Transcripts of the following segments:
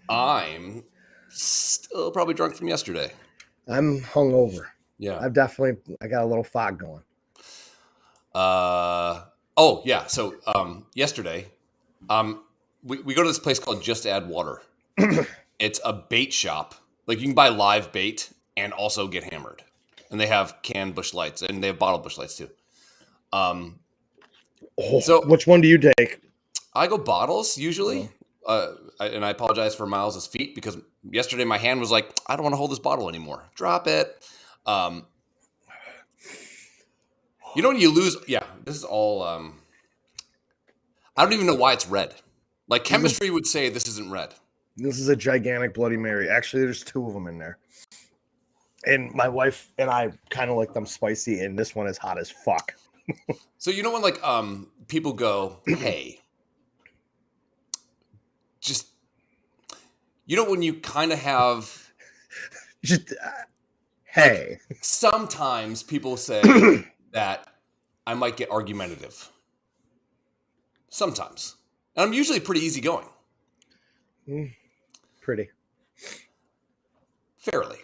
I'm still probably drunk from yesterday. I'm hungover. Yeah. I got a little fog going. Oh yeah. So yesterday, we go to this place called Just Add Water. It's a bait shop. Like you can buy live bait and also get hammered. And they have canned Busch Lights and they have bottled Busch Lights too. So which one do you take? I go bottles usually. And I apologize for Miles' feet because yesterday my hand was like, I don't want to hold this bottle anymore. Drop it. You know when you lose? Yeah, this is all. I don't even know why it's red. Like chemistry would say this isn't red. This is a gigantic Bloody Mary. Actually, there's two of them in there. And my wife and I kind of like them spicy, and this one is hot as fuck. So you know when like people go, hey, just you know when you kind of have just hey. Like, sometimes people say that I might get argumentative. Sometimes. And I'm usually pretty easygoing. Pretty. Fairly.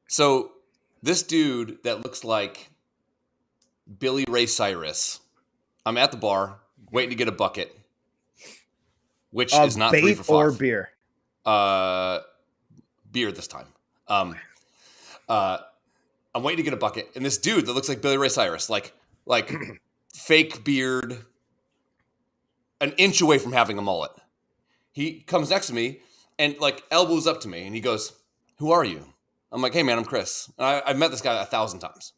So this dude that looks like Billy Ray Cyrus, I'm at the bar waiting to get a bucket, which is not 3 for 5. Or beer? Beer this time. I'm waiting to get a bucket, and this dude that looks like Billy Ray Cyrus, like fake beard, an inch away from having a mullet. He comes next to me and like elbows up to me, and he goes, "Who are you?" I'm like, "Hey man, I'm Chris. I've met this guy 1,000 times."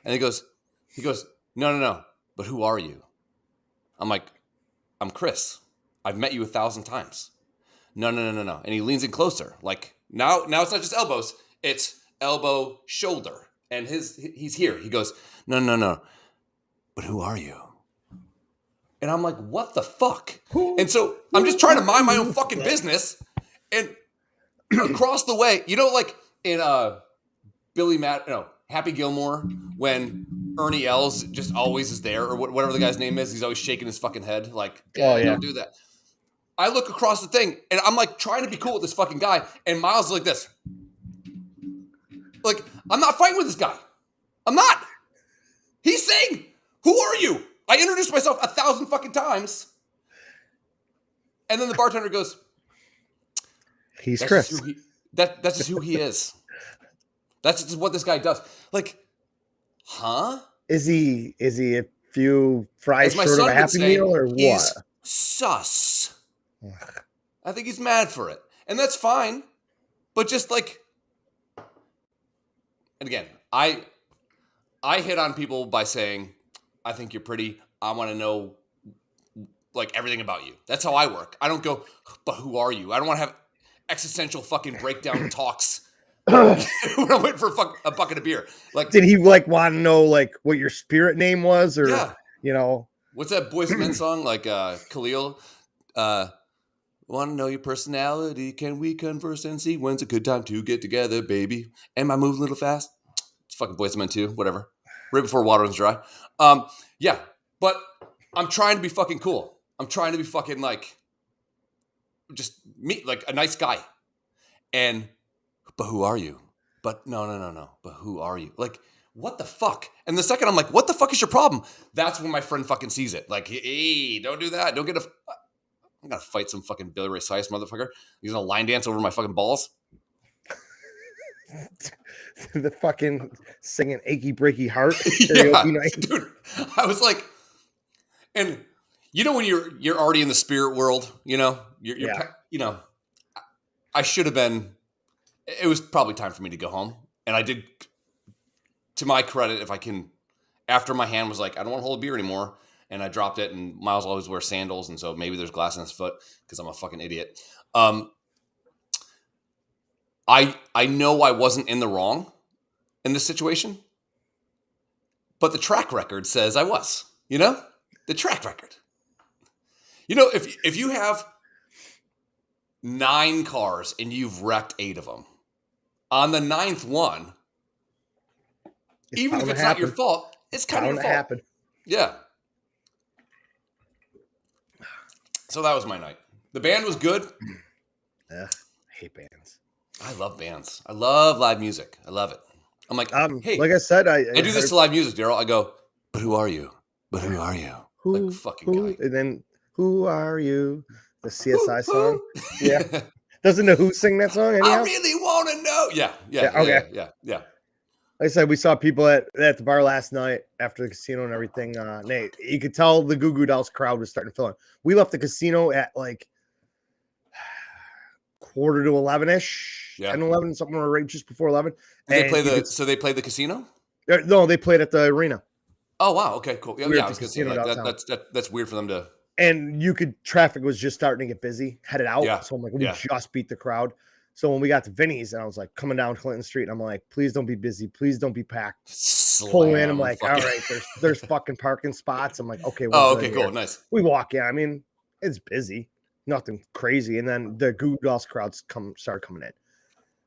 And he goes, no, but who are you? I'm like, "I'm Chris. I've met you 1,000 times." No. And he leans in closer. Like now it's not just elbows, it's elbow, shoulder. And he's here. He goes, no, but who are you? And I'm like, what the fuck? And so I'm just trying to mind my own fucking business. And across the way, you know, like in Happy Gilmore, when Ernie Els just always is there, or whatever the guy's name is, he's always shaking his fucking head. Like, don't do that. I look across the thing, and I'm like trying to be cool with this fucking guy, and Miles is like this. Like, I'm not fighting with this guy. I'm not. He's saying, "Who are you?" I introduced myself 1,000 fucking times. And then the bartender goes, "He's Chris." That's just who he is. That's just what this guy does. Like, huh? Is he a few fries short of a Happy Meal or what? He's sus. I think he's mad for it. And that's fine. But just like, and again, I hit on people by saying, I think you're pretty. I want to know like everything about you. That's how I work. I don't go, but who are you? I don't want to have existential fucking breakdown talks when I'm waiting for a bucket of beer. Like, did he like want to know like what your spirit name was, or you know, what's that Boyz II Men song? Like Khalil, want to know your personality? Can we converse and see when's a good time to get together, baby? Am I moving a little fast? It's fucking Boyz II Men 2, whatever. Right before water runs dry. Yeah, but I'm trying to be fucking cool. I'm trying to be fucking like, just me, like a nice guy. And, but who are you? But no. But who are you? Like, what the fuck? And the second I'm like, what the fuck is your problem? That's when my friend fucking sees it. Like, hey, don't do that. I'm gonna fight some fucking Billy Ray Cyrus motherfucker. He's gonna line dance over my fucking balls. The fucking singing "Achy Breaky Heart" karaoke night. Dude, I was like, and you know when you're already in the spirit world, you know, you know, I should have been. It was probably time for me to go home, and I did. To my credit, if I can, after my hand was like, I don't want to hold a beer anymore, and I dropped it. And Miles always wears sandals, and so maybe there's glass in his foot because I'm a fucking idiot. I know I wasn't in the wrong in this situation, but the track record says I was, you know, the track record. You know, if you have 9 cars and you've wrecked 8 of them, on the 9th one, even if it's not your fault, it's kind of your fault. Happen. Yeah. So that was my night. The band was good. I hate bands. I love bands. I love live music. I love it. I'm like, hey, like I said, I do this to live music, Daryl. I go, but who are you? But who are you? Like fucking guy. And then who are you? The CSI song. Yeah. Doesn't the Who sing that song anyhow? I really want to know. Yeah. Okay. Yeah. Like I said, we saw people at the bar last night after the casino and everything. Nate, you could tell the Goo Goo Dolls crowd was starting to fill in. We left the casino at like 10:45-ish, 10, 11, something right just before 11. Did they play so they played the casino? No, they played at the arena. Oh wow, okay, cool. Yeah, I was gonna say that's weird for them to. And traffic was just starting to get busy, headed out. Yeah. So I'm like, we just beat the crowd. So when we got to Vinny's, and I was like coming down Clinton Street, and I'm like, please don't be busy, please don't be packed. Pull in. I'm like, all right, there's fucking parking spots. I'm like, okay, cool, nice. We walk in. I mean, it's busy, nothing crazy. And then the Goo Goo Dolls crowds started coming in.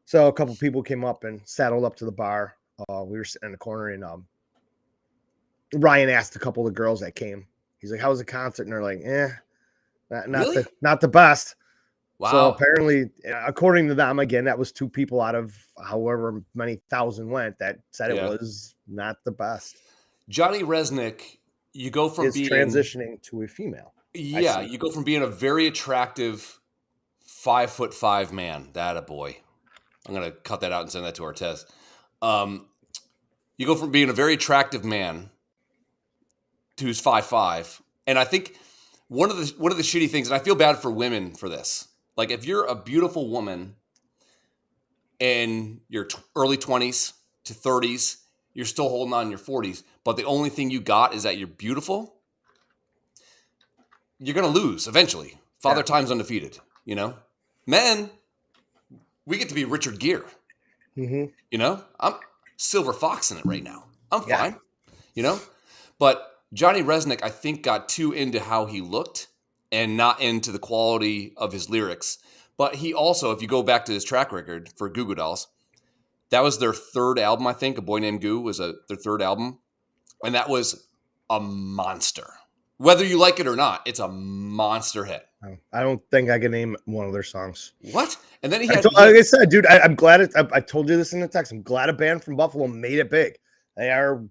So a couple people came up and saddled up to the bar. We were sitting in the corner, and Ryan asked a couple of the girls that came. He's like, "How was the concert?" And they're like, not the best." Wow. So apparently, according to them, again, that was 2 people out of however many thousand went that said it was not the best. Johnny Resnick, you go from being transitioning to a female. Yeah, you go from being a very attractive 5'5" man. That a boy. I'm gonna cut that out and send that to Artez. You go from being a very attractive man to who's 5'5", and I think one of the shitty things, and I feel bad for women for this. Like, if you're a beautiful woman in your early 20s to 30s, you're still holding on in your 40s, but the only thing you got is that you're beautiful, you're going to lose eventually. Father Time's undefeated, you know? Men, we get to be Richard Gere. Mm-hmm. You know? I'm Silver Fox in it right now. I'm fine, you know? But Johnny Resnick, I think, got too into how he looked and not into the quality of his lyrics. But he also, if you go back to his track record for Goo Goo Dolls, that was their 3rd album, I think. A Boy Named Goo was their 3rd album. And that was a monster. Whether you like it or not, it's a monster hit. I don't think I can name one of their songs. What? And then he had... like I said, dude, I'm glad I told you this in the text. I'm glad a band from Buffalo made it big. They are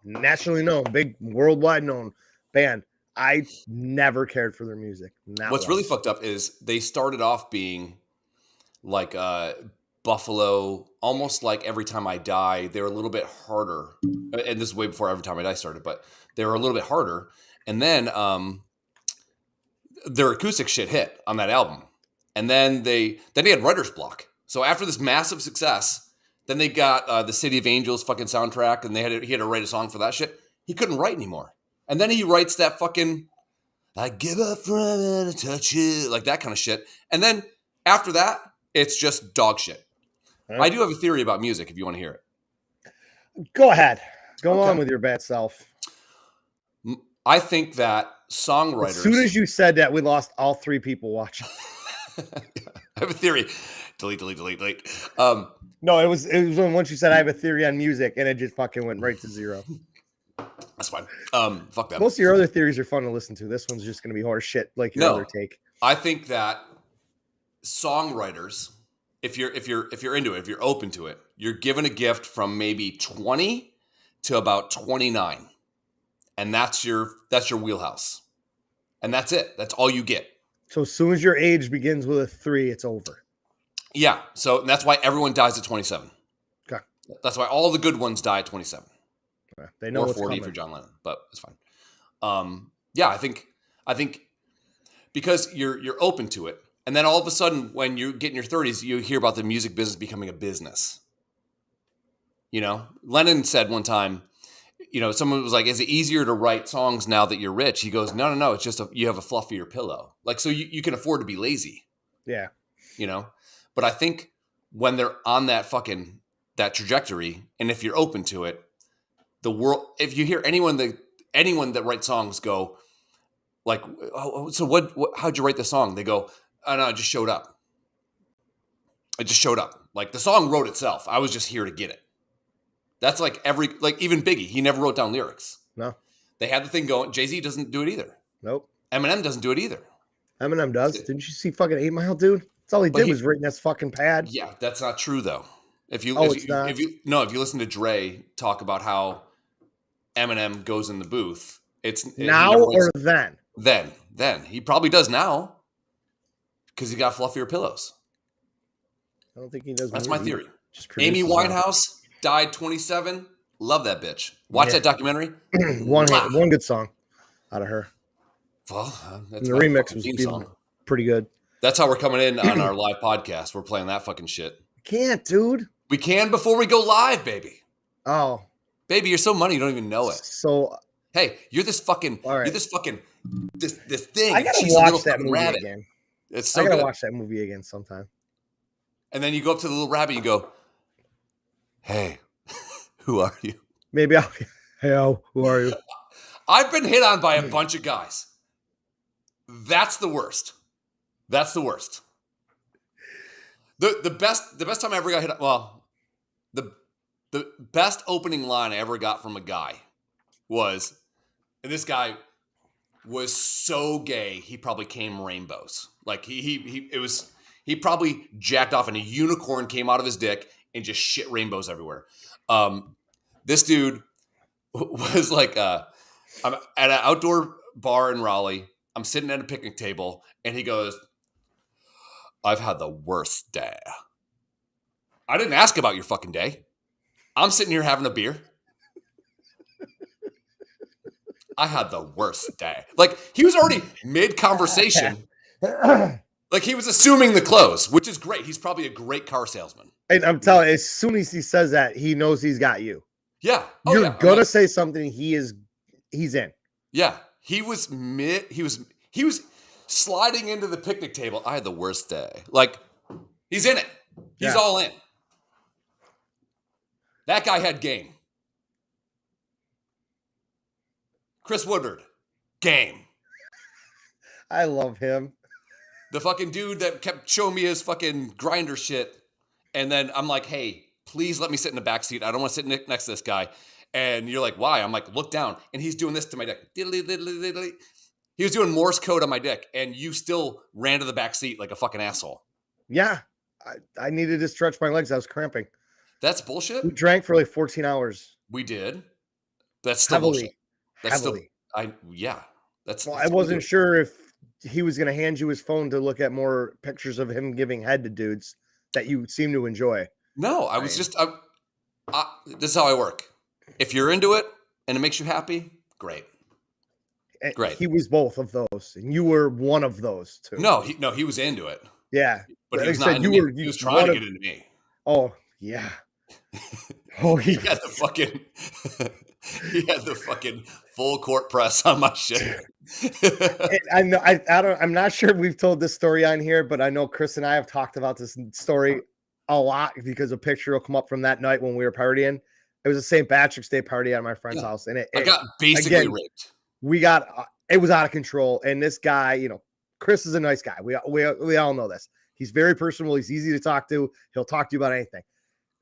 nationally known, big, worldwide known band. I never cared for their music. What's really fucked up is they started off being like Buffalo, almost like Every Time I Die. They were a little bit harder. And this is way before Every Time I Die started, but they were a little bit harder. And then their acoustic shit hit on that album. And then they had writer's block. So after this massive success, then they got the City of Angels fucking soundtrack, and he had to write a song for that shit. He couldn't write anymore. And then he writes that fucking, I give up forever to touch you, like that kind of shit. And then after that, it's just dog shit. Right. I do have a theory about music if you want to hear it. Go ahead. Go on with your bad self. I think that songwriters... As soon as you said that, we lost all 3 people watching. I have a theory. Delete. No, it was when once you said I have a theory on music, and it just fucking went right to 0. That's fine. Fuck that. Most of your other theories are fun to listen to. This one's just going to be horse shit, like your other take. I think that songwriters, if you're into it, if you're open to it, you're given a gift from maybe 20 to about 29, and that's your wheelhouse, and that's it. That's all you get. So as soon as your age begins with a 3, it's over. Yeah. So that's why everyone dies at 27. Okay. That's why all the good ones die at 27. They know or what's 40 coming. For John Lennon, but it's fine. Yeah, I think because you're open to it, and then all of a sudden, when you get in your 30s, you hear about the music business becoming a business. You know, Lennon said one time, you know, someone was like, "Is it easier to write songs now that you're rich?" He goes, "No. It's just you have a fluffier pillow. Like, so you can afford to be lazy." Yeah. You know, but I think when they're on that trajectory, and if you're open to it. The world, if you hear anyone that writes songs go like, oh, so how'd you write the song? They go, oh no, I just showed up. Like the song wrote itself. I was just here to get it. That's like even Biggie, he never wrote down lyrics. No. They had the thing going. Jay-Z doesn't do it either. Nope. Eminem doesn't do it either. Eminem does. Didn't you see fucking 8 Mile, dude? That's all he did was write in this fucking pad. Yeah, that's not true though. If you it's not. if you listen to Dre talk about how Eminem goes in the booth, now or then? Then he probably does now because he got fluffier pillows. I don't think he does. That's my theory. Amy Winehouse died 27. Love that bitch. Watch that documentary. one good song out of her. Well, that's the remix was pretty good. That's how we're coming in on our live podcast. We're playing that fucking shit. Can't, dude. We can before we go live, baby. Oh, baby, you're so money you don't even know it. So, hey, you're this fucking, you're this fucking, this thing. I gotta watch that movie again. It's so I gotta good. watch that movie again sometime. And then you go up to the little rabbit and you go, "Hey, who are you?" Maybe I'll. Hey, who are you? I've been hit on by a bunch of guys. That's the worst. That's the worst. The best time I ever got hit. Well, the best opening line I ever got from a guy was, and this guy was so gay he probably came rainbows. Like he probably jacked off and a unicorn came out of his dick and just shit rainbows everywhere. This dude was like, I'm at an outdoor bar in Raleigh. I'm sitting at a picnic table and he goes, "I've had the worst day." I didn't ask about your fucking day. I'm sitting here having a beer. I had the worst day. Like, he was already mid-conversation. Like, he was assuming the close, which is great. He's probably a great car salesman. And I'm telling you, as soon as he says that, he knows he's got you. Yeah. You're gonna say something. He's in. Yeah. He was sliding into the picnic table. I had the worst day. Like, he's in it. He's all in. That guy had game. Chris Woodward, game. I love him. The fucking dude that kept showing me his fucking grinder shit. And then I'm like, "Hey, please let me sit in the back seat. I don't want to sit next to this guy." And you're like, "Why?" I'm like, "Look down." And he's doing this to my dick. He was doing Morse code on my dick. And you still ran to the back seat like a fucking asshole. Yeah. I needed to stretch my legs. I was cramping. That's bullshit. We drank for like 14 hours. We did. That's still bullshit. That's heavily. That's. Well, I wasn't sure if he was going to hand you his phone to look at more pictures of him giving head to dudes that you seem to enjoy. No, I was just. This is how I work. If you're into it and it makes you happy, great. Great. He was both of those, and you were one of those too. No, he was into it. Yeah, but he was not. He was trying to get into me. Oh yeah. Oh, he had the fucking. He had the fucking full court press on my shit. I know. I'm not sure if we've told this story on here, but I know Chris and I have talked about this story a lot because a picture will come up from that night when we were partying. It was a St. Patrick's Day party at my friend's house, and I got basically raped. It was out of control, and this guy, Chris is a nice guy. We all know this. He's very personable. He's easy to talk to. He'll talk to you about anything.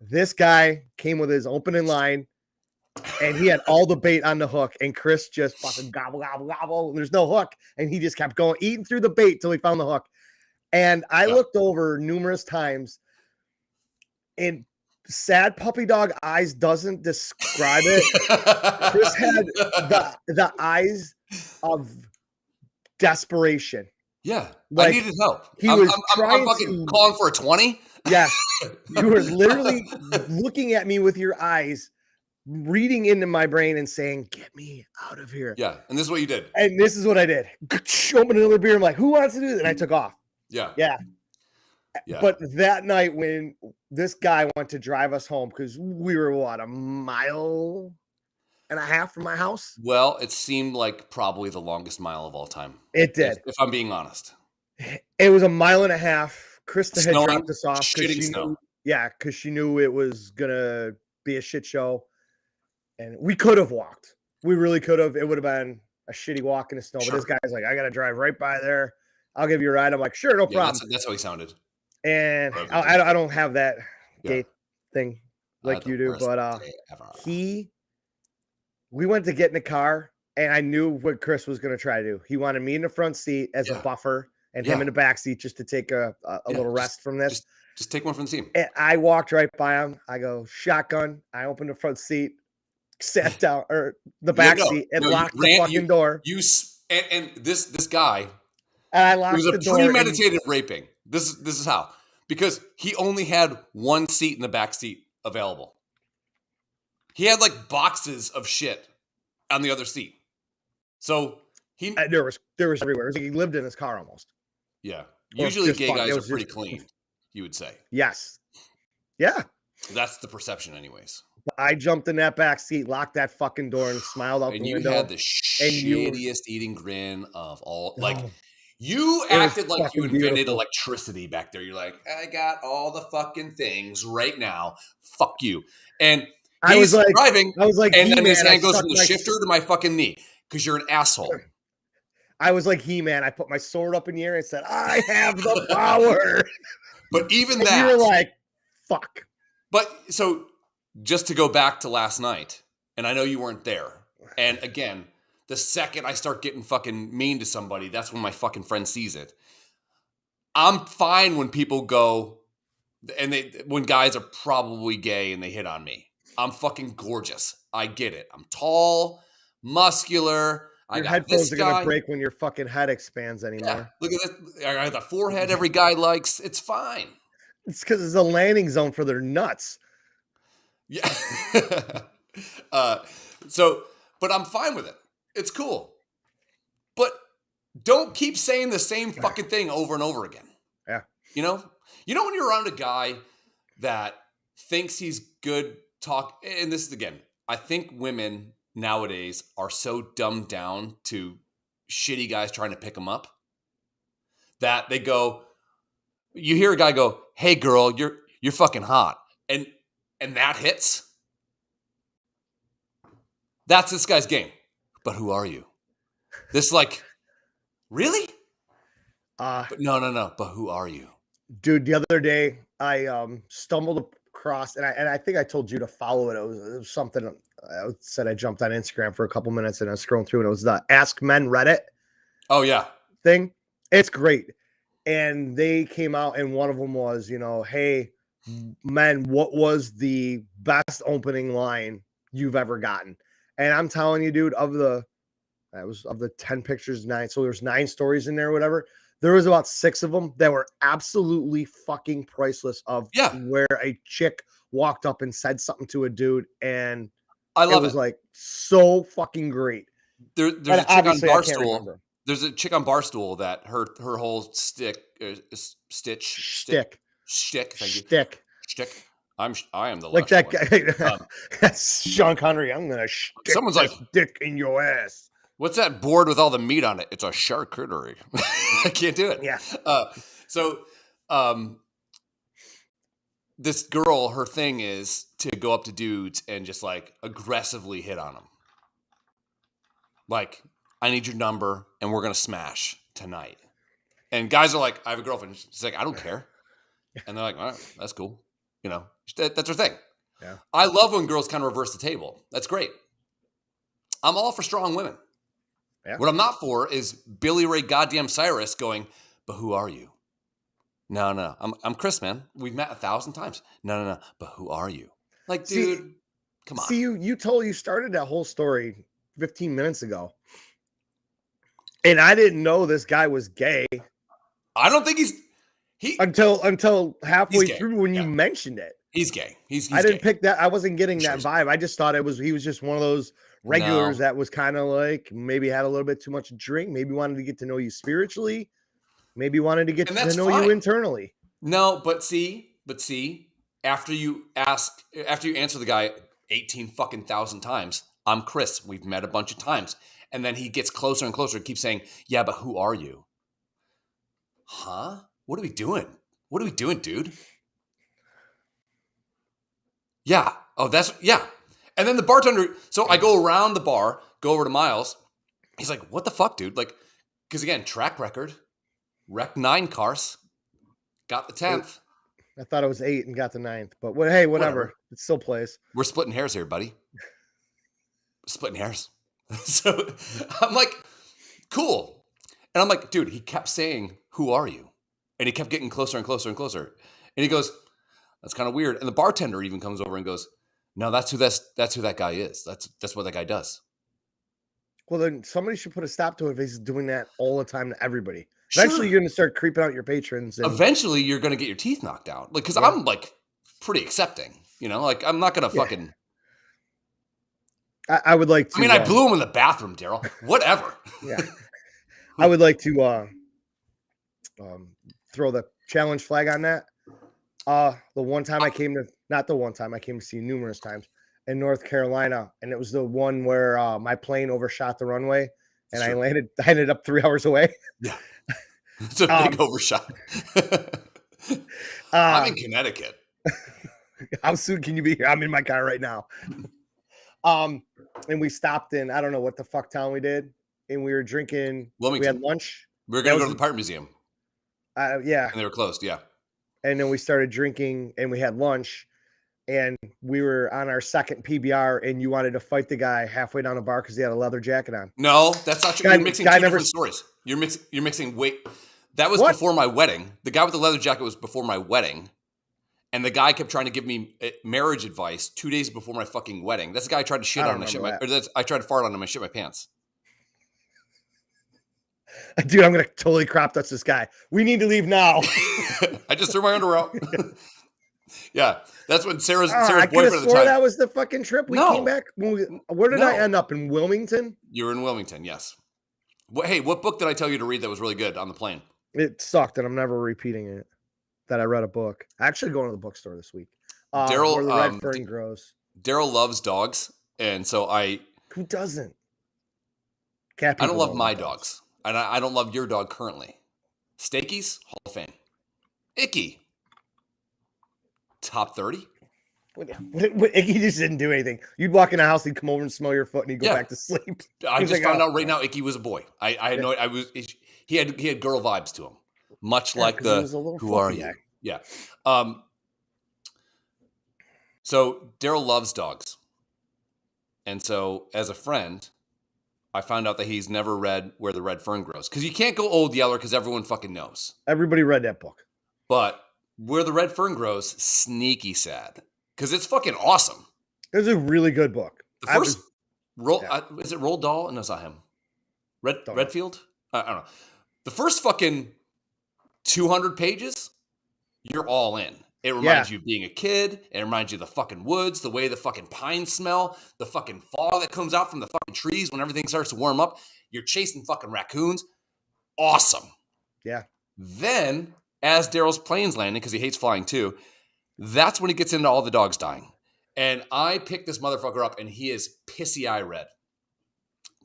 This guy came with his opening line, and he had all the bait on the hook, and Chris just fucking gobble, gobble, gobble. There's no hook, and he just kept going, eating through the bait till he found the hook. And I looked over numerous times, and sad puppy dog eyes doesn't describe it. Chris had the eyes of desperation. Yeah, like, I needed help. I'm fucking calling for a 20. Yes, you were literally looking at me with your eyes, reading into my brain and saying, "Get me out of here." Yeah, and this is what you did. And this is what I did. Open another beer. I'm like, "Who wants to do this?" And I took off. Yeah. But that night when this guy went to drive us home, because we were a mile and a half from my house. Well, it seemed like probably the longest mile of all time. It did. If I'm being honest. It was a mile and a half. Krista had dropped us off because she knew it was gonna be a shit show, and we could have walked. We really could have. It would have been a shitty walk in the snow. Sure. But this guy's like, "I gotta drive right by there. I'll give you a ride." I'm like, "Sure, no problem." That's how he sounded. And I don't have that gay thing like you do, but we went to get in the car, and I knew what Chris was gonna try to do. He wanted me in the front seat as a buffer. and him in the backseat just to take a little rest from this. Just take one from the team. And I walked right by him. I go, shotgun. I opened the front seat, sat down, or the back seat, and locked the fucking door. And this guy, and I locked it was the a door. Premeditated raping. This is how. Because he only had one seat in the back seat available. He had like boxes of shit on the other seat. So there was everywhere. It was like he lived in his car almost. Yeah. Usually gay guys are pretty clean, you would say. Yes. Yeah. That's the perception anyways. I jumped in that back seat, locked that fucking door, and smiled out the window. And you had the shittiest eating grin of all. Like, you acted like you invented electricity back there. You're like, I got all the fucking things right now. Fuck you. And he's driving. I was like, and then his hand goes from the shifter to my fucking knee because you're an asshole. I was like He-Man. I put my sword up in the air and said, I have the power. But even that. You were like, fuck. But so just to go back to last night, and I know you weren't there. And again, the second I start getting fucking mean to somebody, that's when my fucking friend sees it. I'm fine when people go, and when guys are probably gay and they hit on me. I'm fucking gorgeous. I get it. I'm tall, muscular. Your headphones are going to break when your fucking head expands anymore. Yeah, look at this. I got the forehead every guy likes. It's fine. It's because it's a landing zone for their nuts. Yeah. But I'm fine with it. It's cool. But don't keep saying the same fucking thing over and over again. Yeah. You know when you're around a guy that thinks he's good talk, and this is again, I think women nowadays are so dumbed down to shitty guys trying to pick them up that they go, you hear a guy go, hey girl, you're fucking hot. And that hits. That's this guy's game. But who are you? This like, really? But no. But who are you? Dude, the other day I stumbled across, and I think I told you to follow it. It was something I said. I jumped on Instagram for a couple minutes and I was scrolling through, and it was the Ask Men Reddit. Oh yeah, thing. It's great. And they came out, and one of them was, hey, men, what was the best opening line you've ever gotten? And I'm telling you, dude, of the 10 pictures, 9. So there's 9 stories in there, whatever. There was about 6 of them that were absolutely fucking priceless of where a chick walked up and said something to a dude. And I love it. It was like so fucking great. There's a chick on Barstool. There's a chick on Barstool that her whole shtick. I am the like that guy. That's Sean Connery. I'm gonna stick someone's like dick in your ass. What's that board with all the meat on it? It's a charcuterie. I can't do it. Yeah. This girl, her thing is to go up to dudes and just like aggressively hit on them. Like, I need your number and we're going to smash tonight. And guys are like, I have a girlfriend. She's like, I don't care. And they're like, all right, that's cool. That's her thing. Yeah. I love when girls kind of reverse the table. That's great. I'm all for strong women. Yeah. What I'm not for is Billy Ray goddamn Cyrus going, but who are you? No. I'm Chris, man. We've met 1,000 times. No. But who are you? Like, dude, come on. See, you started that whole story 15 minutes ago. And I didn't know this guy was gay. I don't think until halfway through when you mentioned it. He's gay. He's I didn't pick that. I wasn't getting that vibe. I just thought he was just one of those regulars that was kind of like maybe had a little bit too much drink, maybe wanted to get to know you spiritually, maybe wanted to get to know you internally. No, but see, after you answer the guy 18 fucking thousand times, I'm Chris. We've met a bunch of times. And then he gets closer and closer and keeps saying, yeah, but who are you? Huh? What are we doing? What are we doing, dude? Yeah. Oh, yeah. And then the bartender, so I go around the bar, go over to Miles. He's like, what the fuck, dude? Like, because again, track record, wrecked 9 cars, got the 10th. I thought it was 8 and got the 9th, but hey, whatever. It still plays. We're splitting hairs here, buddy. Splitting hairs. So I'm like, cool. And I'm like, dude, he kept saying, who are you? And he kept getting closer and closer and closer. And he goes, that's kind of weird. And the bartender even comes over and goes, no, that's who that guy is. That's what that guy does. Well, then somebody should put a stop to it if he's doing that all the time to everybody. Eventually, you're going to start creeping out your patrons. And... Eventually, you're going to get your teeth knocked out. Like, because I'm like pretty accepting, you know, like I'm not going to fucking. I would like to. I mean, I blew him in the bathroom, Daryl. Whatever. Yeah. I would like to throw the challenge flag on that. The one time I came to, not the one time I came to see you numerous times in North Carolina, and it was the one where my plane overshot the runway, and I ended up 3 hours away. Yeah, it's a big overshot. I'm in Connecticut. How soon can you be here? I'm in my car right now. And we stopped in, I don't know what the fuck town we did, and we were drinking. Wilmington. We had lunch. We were going to go to the Pirate Museum. Yeah. And they were closed, yeah. And then we started drinking, and we had lunch, and we were on our second PBR, and you wanted to fight the guy halfway down the bar because he had a leather jacket on. No, that's not true. You're mixing two different stories. You're mixing. Wait, that was before my wedding. The guy with the leather jacket was before my wedding. And the guy kept trying to give me marriage advice 2 days before my fucking wedding. That's the guy I tried to shit on. I tried to fart on him. I shit my pants. Dude, I'm going to totally crop dust this guy. We need to leave now. I just threw my underwear out. Yeah, that's when Sarah's I boyfriend at the time. That was the fucking trip. We came back. Where did I end up? In Wilmington? You were in Wilmington, yes. Hey, what book did I tell you to read that was really good on the plane? It sucked, and I'm never repeating it. That I read a book. I actually going to the bookstore this week. Daryl, where the red fern grows. Daryl loves dogs, and so Who doesn't? I don't love my dogs, and I don't love your dog currently. Steakies, Hall of Fame. Icky, top 30. What, Icky just didn't do anything. You'd walk in a house, he'd come over and smell your foot, and he'd go back to sleep. I just found out right now Icky was a boy. I know he had girl vibes to him. Much like who are you? Yeah. So Daryl loves dogs. And so as a friend, I found out that he's never read Where the Red Fern Grows. Because you can't go Old Yeller because everyone fucking knows. Everybody read that book. But Where the Red Fern Grows, sneaky sad. Because it's fucking awesome. It was a really good book. The first is it Roald Dahl? No, it's not him. Redfield? I don't know. The first fucking 200 pages, you're all in. It reminds you of being a kid. It reminds you of the fucking woods, the way the fucking pines smell, the fucking fog that comes out from the fucking trees when everything starts to warm up. You're chasing fucking raccoons. Awesome. Yeah. Then, as Daryl's plane's landing, because he hates flying too, that's when he gets into all the dogs dying. And I picked this motherfucker up, and he is pissy-eye red.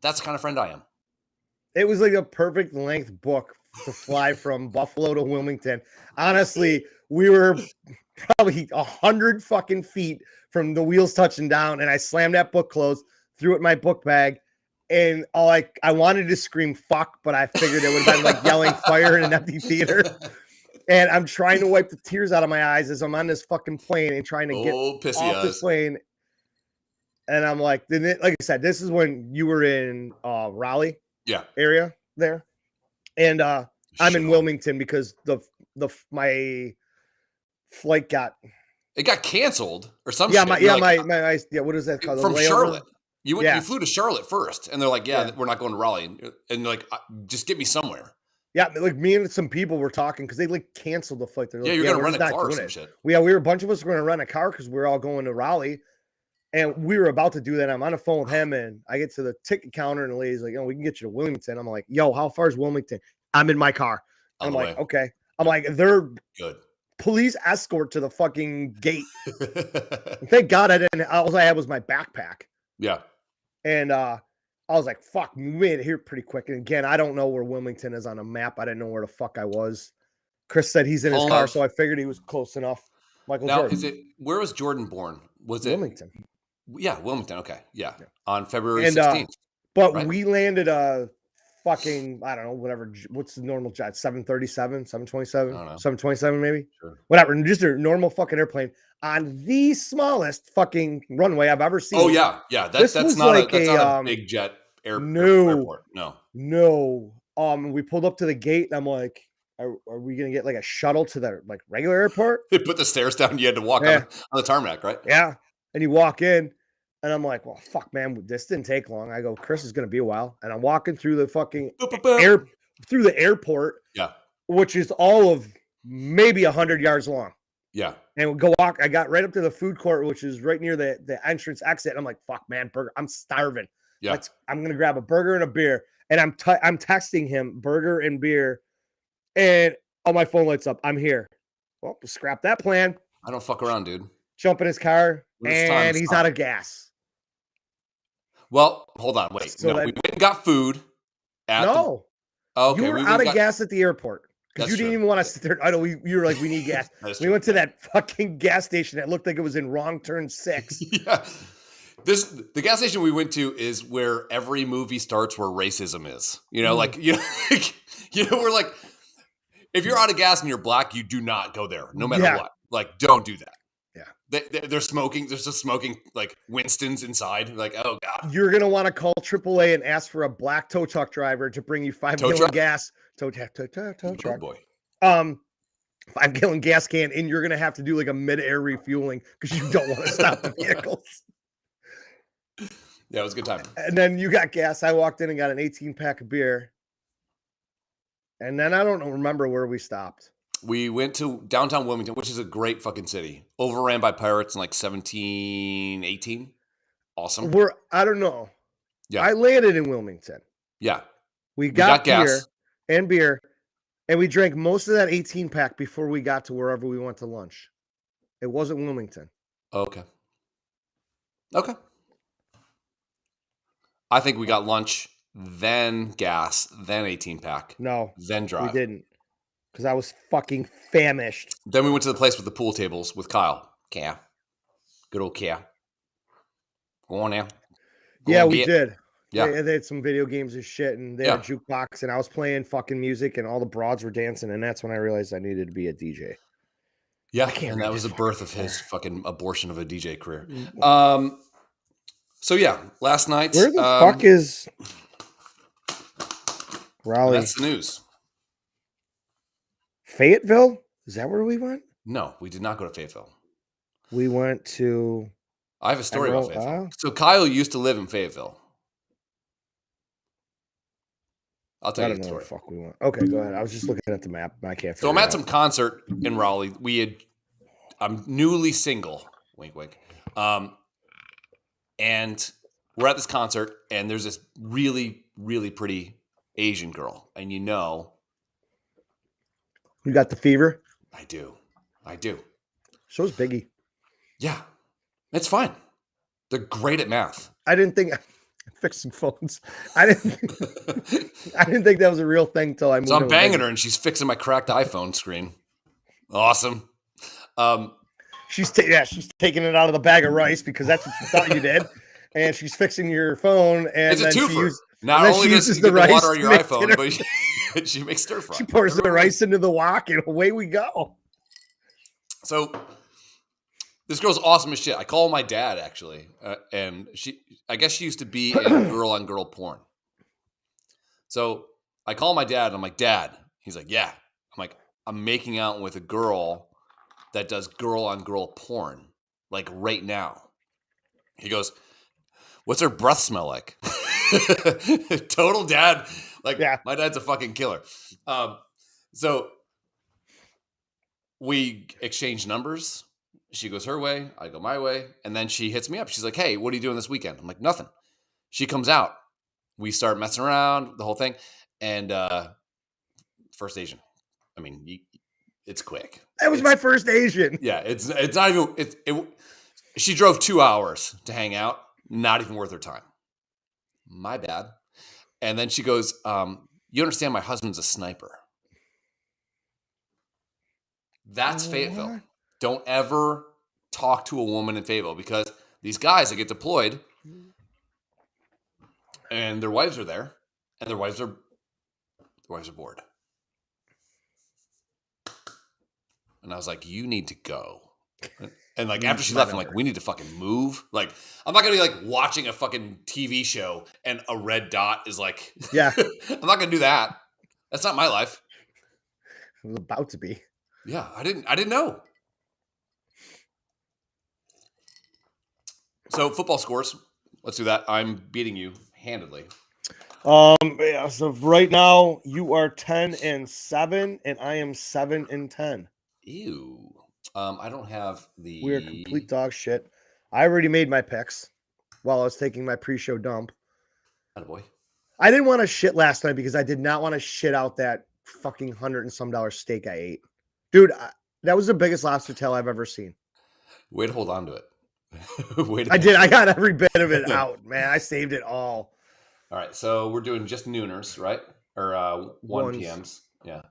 That's the kind of friend I am. It was like a perfect length book to fly from Buffalo to Wilmington. Honestly, we were probably 100 fucking feet from the wheels touching down, and I slammed that book closed, threw it in my book bag, and I wanted to scream fuck, but I figured it would have been like yelling fire in an empty theater. And I'm trying to wipe the tears out of my eyes as I'm on this fucking plane and trying to get off this plane. And I'm like I said, this is when you were in Raleigh area there. And I'm in Wilmington because my flight got canceled or something. Yeah, what is that called? From Charlotte. You flew to Charlotte first, and they're like, we're not going to Raleigh, and they're like, just get me somewhere. Yeah, like me and some people were talking because they like canceled the flight. They're like, you're gonna rent a car or some shit. We were a bunch of us were gonna rent a car because we were all going to Raleigh, and we were about to do that. I'm on the phone with him, and I get to the ticket counter, and the lady's like, we can get you to Wilmington. I'm like, yo, how far is Wilmington? I'm in my car. And I'm like, okay. I'm like, they're good. Police escort to the fucking gate. Thank God I didn't. All I had was my backpack. Yeah. And I was like, fuck, we made it here pretty quick. And again, I don't know where Wilmington is on a map. I didn't know where the fuck I was. Chris said he's in his car, so I figured he was close enough. Michael Jordan. Where was Jordan born? Was it Wilmington? Yeah, Wilmington. Okay. Yeah. On February 16th. But we landed fucking, I don't know, whatever. What's the normal jet? 737, 727, 727 maybe? Sure. Whatever. Just a normal fucking airplane on the smallest fucking runway I've ever seen. Oh, yeah. Yeah. That's not a big jet airport. No. We pulled up to the gate and I'm like, are we gonna get like a shuttle to the like regular airport? They put the stairs down. You had to walk Yeah. on the tarmac, right? Yeah. And you walk in, and I'm like, well, fuck, man, this didn't take long. I go, Chris is gonna be a while, and I'm walking through the fucking Boop, boop, boop. through the airport, Yeah. which is all of maybe 100 yards long. Yeah. And we go walk. I got right up to the food court, which is right near the entrance exit. And I'm like, fuck, man, burger. I'm starving. Yeah. I'm gonna grab a burger and a beer. And I'm texting him burger and beer, and all my phone lights up. I'm here. Well, scrap that plan. I don't fuck around, dude. Jump in his car, When it's time, and it's he's time. out of gas. Well, hold on, wait. So no, we went and got food. No, Okay, you were out of gas at the airport because you That's didn't true. even want to sit there. I know you were like, we need gas. That is We true. went to that fucking gas station that looked like it was in wrong turn 6. Yeah. The gas station we went to is where every movie starts where racism is. You know, like we're like, if you're out of gas and you're black, you do not go there, no matter what. Like, don't do that. Yeah. They're smoking. There's just smoking like Winston's inside. Like, oh god. You're gonna want to call AAA and ask for a black tow truck driver to bring you 5 gallon gas. Tow truck. Oh boy. 5 gallon gas can, and you're gonna have to do like a mid-air refueling because you don't want to stop the vehicles. Yeah, it was a good time. And then you got gas. I walked in and got an 18-pack of beer. And then I don't remember where we stopped. We went to downtown Wilmington, which is a great fucking city. Overran by pirates in like 1718. Awesome. I don't know. Yeah. I landed in Wilmington. Yeah. We got beer gas and beer, and we drank most of that 18-pack before we got to wherever we went to lunch. It wasn't Wilmington. Okay. I think we got lunch, then gas, then 18-pack. No, then drive. we didn't, because I was fucking famished. Then we went to the place with the pool tables with Kyle. Kia. Good old Kia. Go on now. We did. Yeah. They had some video games and shit, and they had a jukebox, and I was playing fucking music, and all the broads were dancing, and that's when I realized I needed to be a DJ. Yeah, and that was the birth of his fucking abortion of a DJ career. So yeah, last night. Where the fuck is Raleigh? That's the news. Fayetteville? Is that where we went? No, we did not go to Fayetteville. We went to. I have a story about Fayetteville. So Kyle used to live in Fayetteville. I'll tell you the story. Where the fuck we went. Okay, go ahead. I was just looking at the map. I can't. So I'm at some concert in Raleigh. I'm newly single. Wink, wink. And we're at this concert, and there's this really, really pretty Asian girl, and you got the fever. I do. So's Biggie. Yeah, it's fine. They're great at math. I didn't think fixing phones. I didn't think that was a real thing till I moved. So I'm banging her, and she's fixing my cracked iPhone screen. Awesome. She's taking it out of the bag of rice because that's what you thought you did, and she's fixing your phone. And it's a twofer. Not only does she get the water on your iPhone, but she makes stir fry. She pours the rice into the wok, and away we go. So this girl's awesome as shit. I call my dad actually, and I guess she used to be in girl-on-girl porn. So I call my dad, and I'm like, Dad. He's like, yeah. I'm like, I'm making out with a girl that does girl-on-girl porn, like right now. He goes, what's her breath smell like? Total dad. Like, My dad's a fucking killer. So we exchange numbers. She goes her way, I go my way, and then she hits me up. She's like, hey, what are you doing this weekend? I'm like, nothing. She comes out. We start messing around, the whole thing. And first Asian. I mean, it's quick. That was my first Asian. Yeah, it's not even. She drove 2 hours to hang out. Not even worth her time. My bad. And then she goes, you understand my husband's a sniper. That's Fayetteville. Don't ever talk to a woman in Fayetteville because these guys that get deployed and their wives are there and their wives are bored. And I was like, you need to go. And like after she left, I'm like, we need to fucking move. Like, I'm not gonna be like watching a fucking TV show and a red dot is like, yeah, I'm not gonna do that. That's not my life. It was about to be. Yeah, I didn't know. So football scores. Let's do that. I'm beating you handedly. Yeah, so right now you are 10-7 and I am 7-10. Ew. I don't have the. We are complete dog shit. I already made my picks while I was taking my pre-show dump. Attaboy. I didn't want to shit last night because I did not want to shit out that fucking $100 and some steak I ate. Dude, that was the biggest lobster tail I've ever seen. Way to hold on to it. I did. I got every bit of it out, man. I saved it all. All right, so we're doing just nooners, right? Or 1 Ones. p.m.s. Yeah.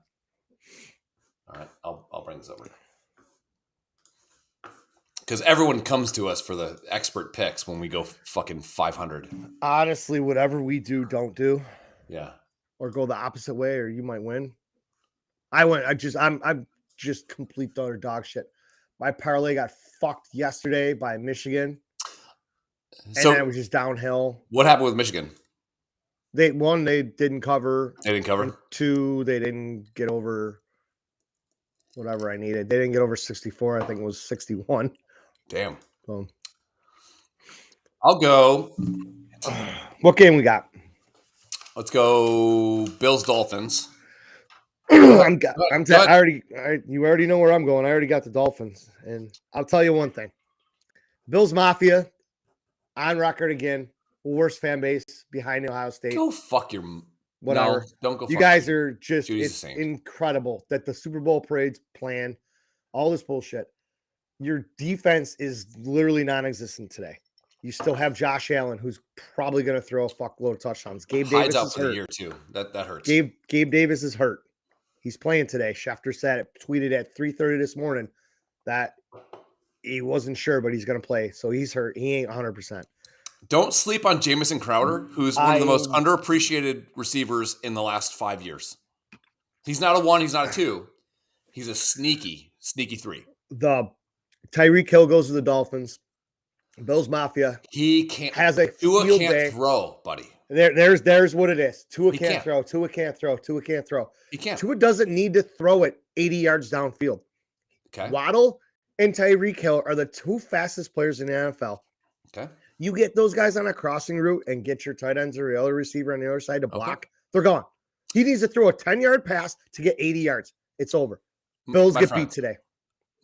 All right, I'll bring this over. Because everyone comes to us for the expert picks when we go fucking 500. Honestly, whatever we do, don't do. Yeah. Or go the opposite way, or you might win. I'm just complete utter dog shit. My parlay got fucked yesterday by Michigan. And then it was just downhill. What happened with Michigan? They didn't cover. They didn't cover? And 2, they didn't get over whatever I needed. They didn't get over 64. I think it was 61. Damn. I'll go. What game we got? Let's go Bills Dolphins. You already know where I'm going. I already got the Dolphins. And I'll tell you one thing. Bills Mafia on record again. Worst fan base behind Ohio State. Go fuck your whatever. No, don't go. You guys are just it's incredible that the Super Bowl parade's planned, all this bullshit. Your defense is literally non-existent today. You still have Josh Allen, who's probably going to throw a fuckload of touchdowns. Gabe Davis is hurt. The year too. That hurts. Gabe Davis is hurt. He's playing today. Schefter said it, tweeted at 3:30 this morning that he wasn't sure, but he's going to play. So he's hurt. He ain't 100%. Don't sleep on Jamison Crowder, who's one of the most underappreciated receivers in the last 5 years. He's not a 1. He's not a 2. He's a sneaky 3. The Tyreek Hill goes to the Dolphins. Bills Mafia. He can't. Has a Tua field can't day. Throw, buddy. There's what it is. Tua can't can't. throw. Tua can't throw. Tua can't throw. He can't. Tua doesn't need to throw it 80 yards downfield. Okay. Waddle and Tyreek Hill are the 2 fastest players in the NFL. Okay. You get those guys on a crossing route and get your tight ends or the other receiver on the other side to block. They're gone. He needs to throw a 10-yard pass to get 80 yards. It's over. Bills get beat today.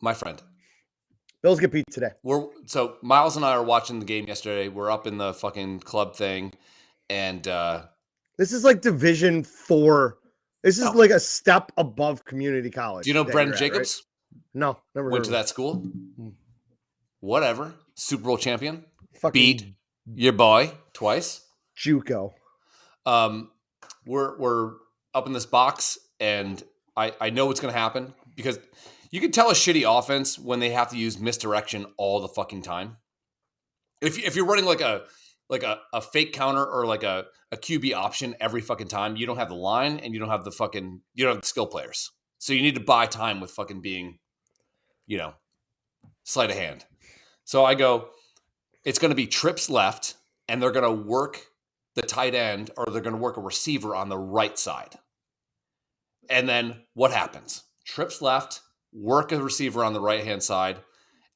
My friend. Bills get beat today. So Miles and I are watching the game yesterday. We're up in the fucking club thing. And this is like Division 4. This is like a step above community college. Do you know Brendan Jacobs? Right? No, never went to that school. Whatever. Super Bowl champion. Beat your boy twice. JUCO. We're up in this box, and I know what's going to happen because you can tell a shitty offense when they have to use misdirection all the fucking time. If you're running like a fake counter or like a QB option every fucking time, you don't have the line and you don't have the skill players. So you need to buy time with fucking being, sleight of hand. So I go, it's going to be trips left, and they're going to work the tight end or they're going to work a receiver on the right side. And then what happens? Trips left, work a receiver on the right-hand side.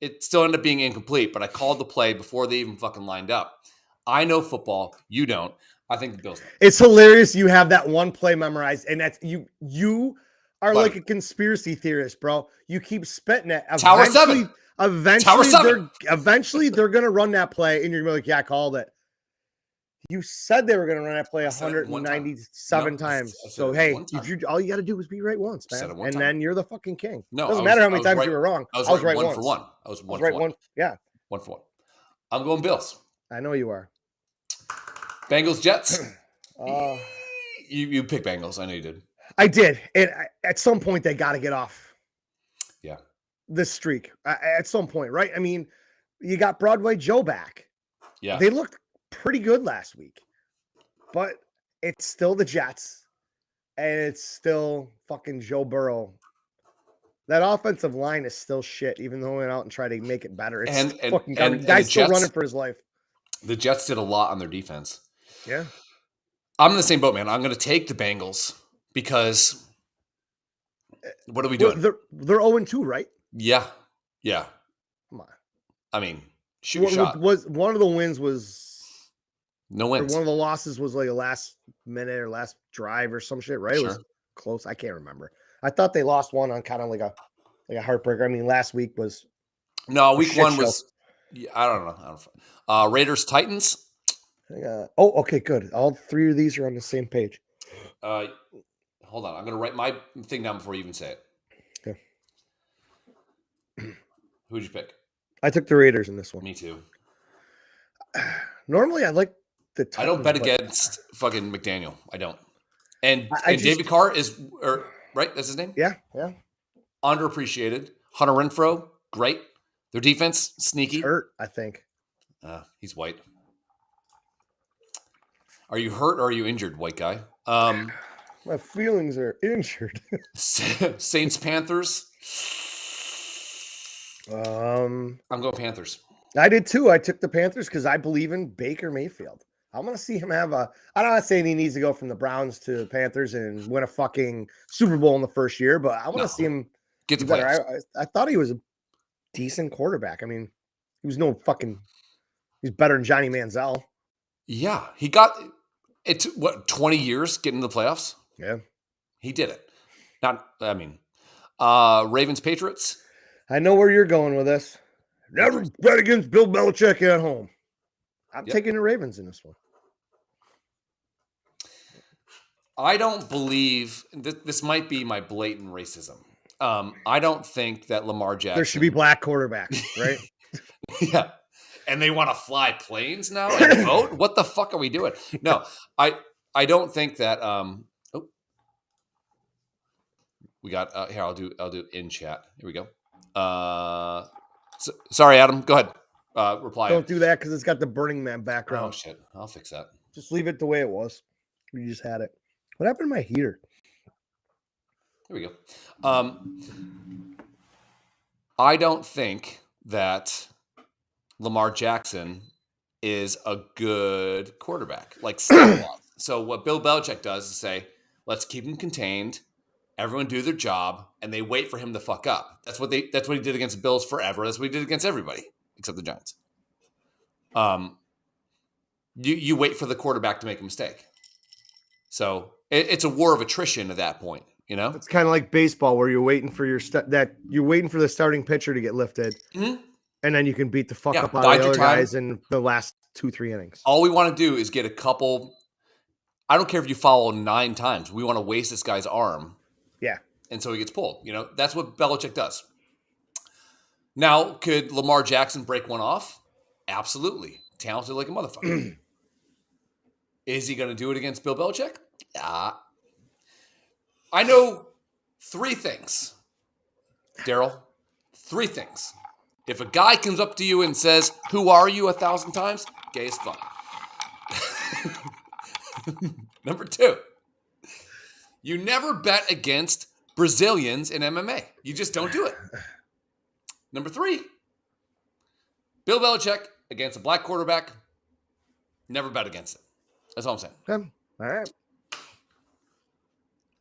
It still ended up being incomplete, but I called the play before they even fucking lined up. I know football. You don't. I think the Bills know. It's hilarious you have that one play memorized, and that's you are like a conspiracy theorist, bro. You keep spitting it. Tower 7. Eventually they're going to run that play, and you're going to be like, yeah, I called it. You said they were going to run that play 197 times. So, hey, all you got to do is be right once, man. And then you're the fucking king. No, doesn't matter how many times you were wrong. I was right once. One for one. I was one for right one. Yeah. 1 for 1. I'm going Bills. I know you are. Bengals, Jets. You picked Bengals. I know you did. I did. And at some point, they got to get off. Yeah. This streak. At some point, right? I mean, you got Broadway Joe back. Yeah. They looked pretty good last week. But it's still the Jets. And it's still fucking Joe Burrow. That offensive line is still shit, even though we went out and tried to make it better. It's fucking guy's still running for his life. The Jets did a lot on their defense. Yeah. I'm in the same boat, man. I'm going to take the Bengals because What are we Well, doing? they're 0-2, right? Yeah. Come on. I mean, shoot your shot. Was one of the wins was No or wins. one of the losses was like a last minute or last drive or some shit, right? Sure. It was close. I can't remember. I thought they lost one on kind of like a heartbreaker. I mean, last week was week one was. Yeah, I don't know. Raiders Titans. Okay, good. All three of these are on the same page. Hold on, I'm gonna write my thing down before you even say it. Okay. Who'd you pick? I took the Raiders in this one. Me too. Normally, I like the Titans. I don't bet against fucking McDaniel. I don't. And David Carr is right. That's his name. Yeah. Underappreciated. Hunter Renfrow, great. Their defense, sneaky. He's hurt, I think. He's white. Are you hurt or are you injured, white guy? My feelings are injured. Saints Panthers. I'm going Panthers. I did too. I took the Panthers because I believe in Baker Mayfield. I want to see him have I'm not saying he needs to go from the Browns to the Panthers and win a fucking Super Bowl in the first year, but I want to see him get the better. I thought he was a decent quarterback. I mean, he was he's better than Johnny Manziel. Yeah, he got it. 20 years getting to the playoffs? Yeah, he did it. Ravens Patriots. I know where you're going with this. Never bet against Bill Belichick at home. I'm taking the Ravens in this one. I don't believe this might be my blatant racism. I don't think that Lamar Jackson. There should be black quarterbacks, right? Yeah. And they want to fly planes now and vote? What the fuck are we doing? No, I don't think that. We got here. I'll do in chat. Here we go. Sorry, Adam. Go ahead. Reply. Don't do that because it's got the Burning Man background. Oh shit! I'll fix that. Just leave it the way it was. We just had it. What happened to my heater? Here we go. I don't think that Lamar Jackson is a good quarterback. Like so what Bill Belichick does is say, let's keep him contained, everyone do their job, and they wait for him to fuck up. That's what he did against the Bills forever. That's what he did against everybody except the Giants. You wait for the quarterback to make a mistake. So it's a war of attrition at that point. You know, it's kind of like baseball where you're waiting for you're waiting for the starting pitcher to get lifted, and then you can beat the fuck up out of the other guys in the last 2-3 innings. All we want to do is get a couple. I don't care if you follow 9 times. We want to waste this guy's arm. Yeah, and so he gets pulled. You know, that's what Belichick does. Now, could Lamar Jackson break one off? Absolutely, talented like a motherfucker. Is he going to do it against Bill Belichick? Yeah. I know 3 things, Daryl. 3 things. If a guy comes up to you and says, "Who are you?" 1,000 times, gay as fuck. Number 2, you never bet against Brazilians in MMA. You just don't do it. Number 3, Bill Belichick against a black quarterback, never bet against it. That's all I'm saying. Okay. All right.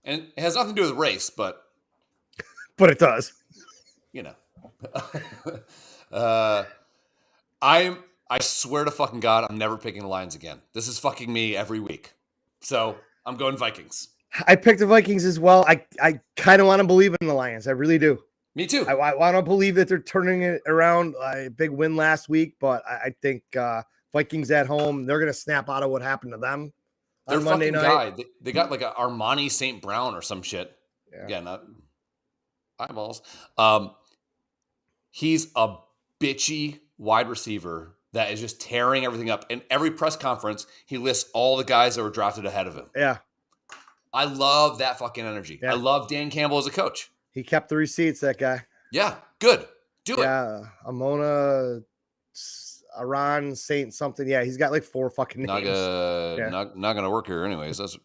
And it has nothing to do with race, but it does. You know. I swear to fucking God, I'm never picking the Lions again. This is fucking me every week. So I'm going Vikings. I picked the Vikings as well. I kind of want to believe in the Lions. I really do. Me too. I want to believe that they're turning it around. A big win last week, but I think Vikings at home, they're going to snap out of what happened to them. Their on Monday fucking night. guy, they got like a Armani St. Brown or some shit. Yeah. Again, not eyeballs. He's a bitchy wide receiver that is just tearing everything up. In every press conference, he lists all the guys that were drafted ahead of him. Yeah. I love that fucking energy. Yeah. I love Dan Campbell as a coach. He kept the receipts, that guy. Yeah, good. Do it. Yeah, Amona, Iran, Saint something. Yeah, he's got like 4 fucking names. Not gonna work here anyways. That's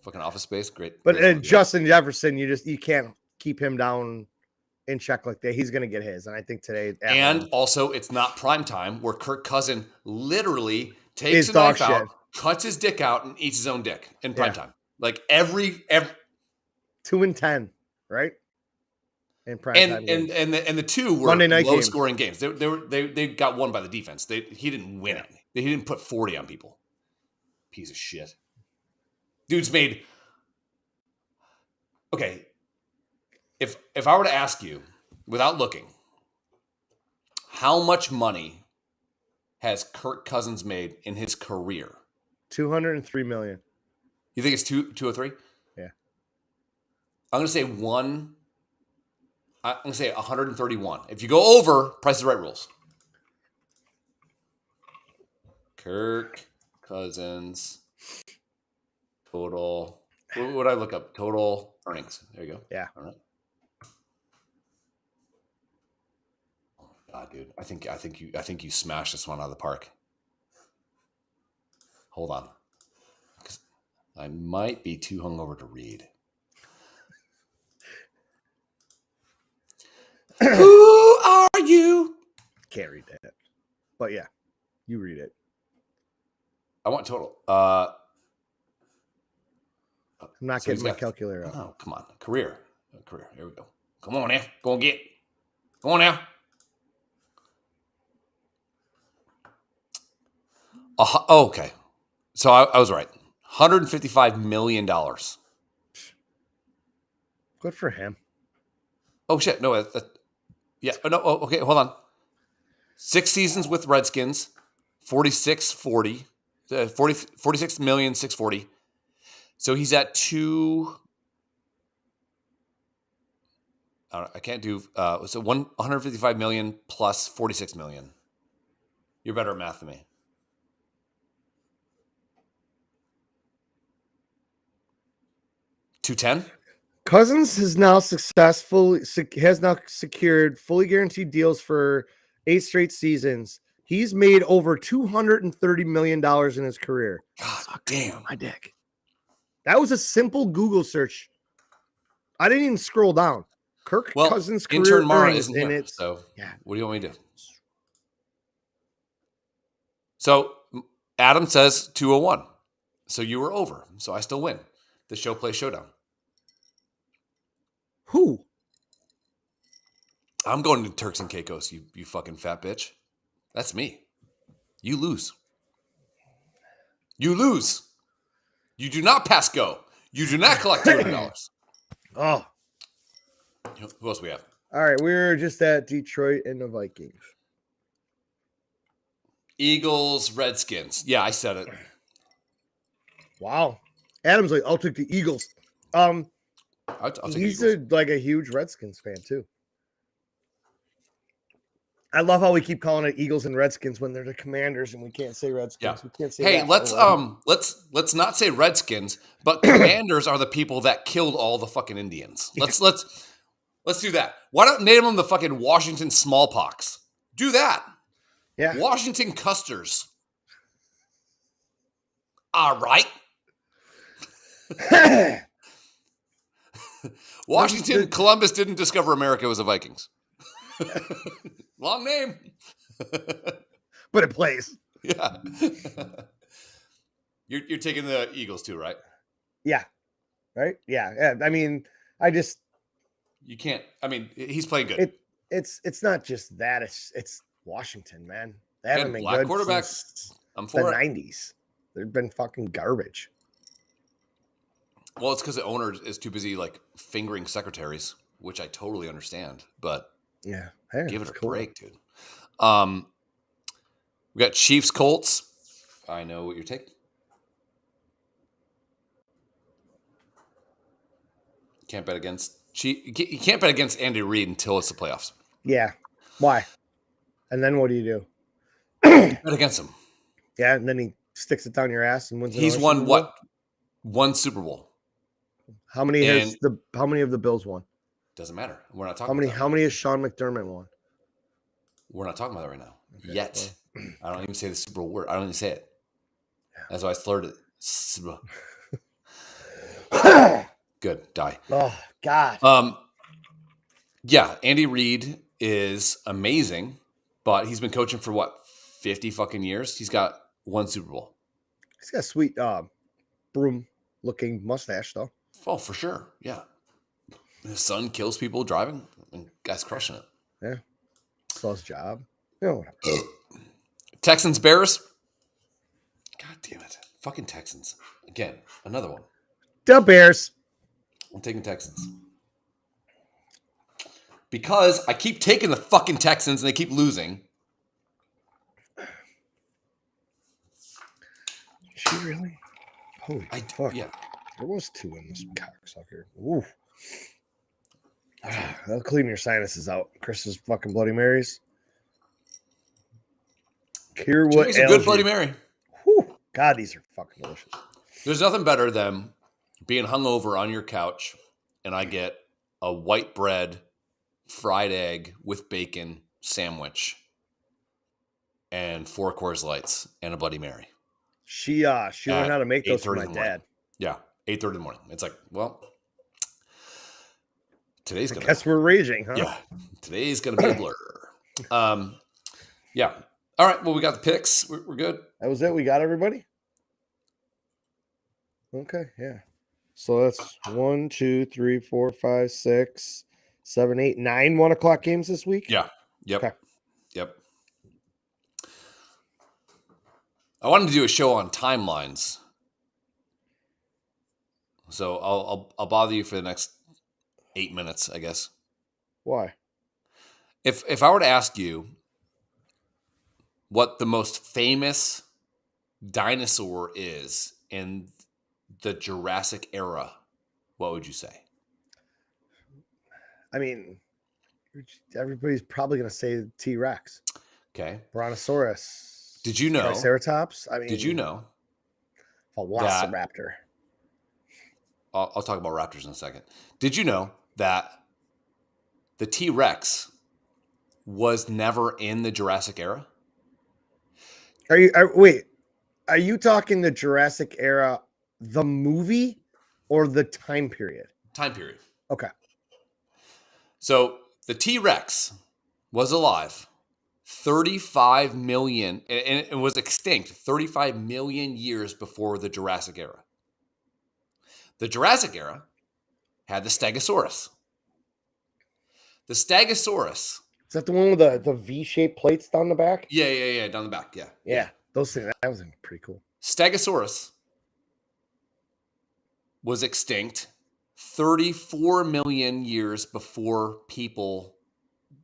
fucking Office Space. Great. But Justin Jefferson, you can't keep him down in check like that. He's gonna get his, and I think today. And also, it's not prime time where Kirk Cousin literally takes a knife out, cuts his dick out, and eats his own dick in prime time. Like every 2-10, right? in primetime games. And the two were Monday night low games. scoring games. They got won by the defense. He didn't win it. He didn't put 40 on people. Piece of shit. Dude's made. Okay. If I were to ask you, without looking, how much money has Kirk Cousins made in his career? $203 million. You think it's 203? Yeah. I'm going to say one. I'm going to say 131. If you go over, Price is Right rules. Kirk Cousins total. What would I look up? Total earnings. There you go. Yeah. All right. Oh my God, dude. I think you smashed this one out of the park. Hold on. Because I might be too hungover to read. Who are you? Can't read that. But yeah, you read it. I want total. I'm not getting my calculator out. Oh, come on. Career. Here we go. Come on now. Go and get. Come on now. Okay. So I was right. $155 million. Good for him. Oh, shit. No. Yeah. No. Okay. Hold on. 6 seasons with Redskins. 46-40. 46,640,000. So he's at two. I can't do. So 155 million plus 46 million. You're better at math than me. $210. Cousins has now secured fully guaranteed deals for 8 straight seasons. He's made over $230 million in his career. God damn. My dick. That was a simple Google search. I didn't even scroll down. Kirk Cousins' career intern Mara earnings, isn't here, and it's so what do you want me to do? So Adam says 201. So you were over. So I still win. The show play showdown. Who? I'm going to Turks and Caicos, you fucking fat bitch. That's me. You lose. You lose. You do not pass go. You do not collect $200. Oh. Who else we have? All right, we're just at Detroit and the Vikings. Eagles, Redskins. Yeah, I said it. Wow. Adam's like, I'll take the Eagles. I'll take He's Eagles. a huge Redskins fan too. I love how we keep calling it Eagles and Redskins when they're the Commanders, and we can't say Redskins. Yeah. We can't say. Hey, that. let's not say Redskins, but Commanders are the people that killed all the fucking Indians. Let's do that. Why don't name them the fucking Washington smallpox? Do that. Yeah. Washington Custers. All right. Washington, Columbus didn't discover America was the Vikings. Long name. But it plays. Yeah. You're taking the Eagles too, right? Yeah. Right? Yeah. I mean, you can't. I mean, he's playing good. It's not just that. It's Washington, man. They haven't been black good quarterback. since I'm the for it. 90s. They've been fucking garbage. Well, it's because the owner is too busy like fingering secretaries, which I totally understand. But yeah, give it a break, dude. We got Chiefs, Colts. I know what you're taking. Can't bet against You can't bet against Andy Reid until it's the playoffs. Yeah. Why? And then what do you do? Bet against him. Yeah, and then he sticks it down your ass and wins. He's won what? One Super Bowl. How many of the Bills won? Doesn't matter. We're not talking. How many has Sean McDermott won? We're not talking about that right now. Okay, yet. well. I don't even say the Super Bowl word. I don't even say it. That's why I slurred it. Good. Die. Oh God. Yeah, Andy Reid is amazing, but he's been coaching for what, 50 fucking years? He's got one Super Bowl. He's got a sweet broom looking mustache though. Oh, for sure. Yeah. His son kills people driving, and guy's crushing it. Yeah. Still his job. Yeah, whatever. Texans, Bears. God damn it. Fucking Texans. Again, another one. The Bears. I'm taking Texans. Because I keep taking the fucking Texans and they keep losing. She really? Holy fuck. Yeah. There was 2 in this cocksucker. Ooh. That'll clean your sinuses out. Chris's fucking Bloody Marys. Cure what It's a good Bloody Mary. Whew. God, these are fucking delicious. There's nothing better than being hungover on your couch and I get a white bread, fried egg with bacon sandwich and 4 Coors Lights and a Bloody Mary. She learned how to make those for my dad. Yeah, 8:30 in the morning. It's like, well, today's gonna. I guess we're raging, huh? Yeah, today's gonna be a blur. Yeah. All right. Well, we got the picks. We're good. That was it. We got everybody. Okay. Yeah. So that's 1, 2, 3, 4, 5, 6, 7, 8, 9 1 o'clock games this week. Yeah. Yep. Okay. Yep. I wanted to do a show on timelines, so I'll bother you for the next 8 minutes, I guess. Why? If I were to ask you what the most famous dinosaur is in the Jurassic era, what would you say? I mean, everybody's probably going to say T-Rex. Okay. Brontosaurus. Did you know? Triceratops. I mean, Did you know? Velociraptor. I'll talk about raptors in a second. Did you know that the T-Rex was never in the Jurassic era? Wait, are you talking the Jurassic era, the movie, or the time period? Time period. Okay. So the T-Rex was alive 35 million, and it was extinct 35 million years before the Jurassic era. The Jurassic era had the Stegosaurus. The Stegosaurus. Is that the one with the V-shaped plates down the back? Yeah, down the back, Yeah, those things, that was pretty cool. Stegosaurus was extinct 34 million years before people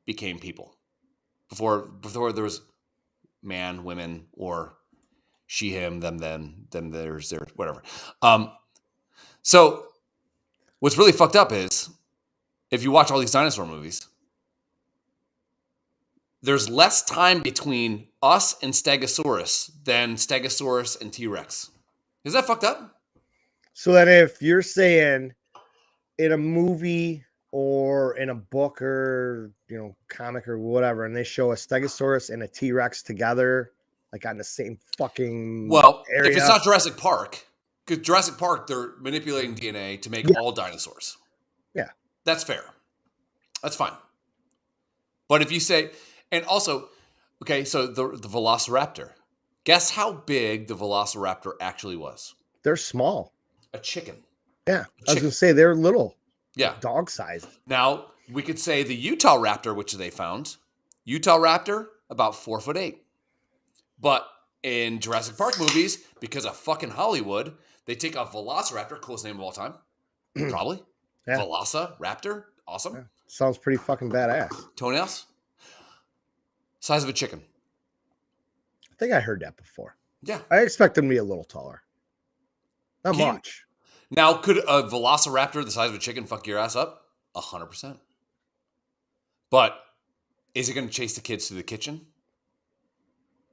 became people. Before there was man, women, or she, him, them, there's whatever. So what's really fucked up is if you watch all these dinosaur movies, there's less time between us and Stegosaurus than Stegosaurus and T-Rex. Is that fucked up? So that if you're saying in a movie or in a book or, comic or whatever, and they show a Stegosaurus and a T-Rex together, like on the same fucking area. If it's not Jurassic Park, because Jurassic Park, they're manipulating DNA to make all dinosaurs. Yeah. That's fair. That's fine. But if you say, and also, okay, so the Velociraptor, guess how big the Velociraptor actually was? They're small. A chicken. Yeah. I was going to say they're little. Yeah. Dog sized. Now, we could say the Utah Raptor, which they found, Utah Raptor, about 4'8". But in Jurassic Park movies, because of fucking Hollywood, they take a Velociraptor, coolest name of all time, probably. Yeah. Velociraptor, awesome. Yeah. Sounds pretty fucking badass. Toenails, size of a chicken. I think I heard that before. Yeah. I expect them to be a little taller. Not much. Now, could a Velociraptor the size of a chicken fuck your ass up? 100%. But is it going to chase the kids to the kitchen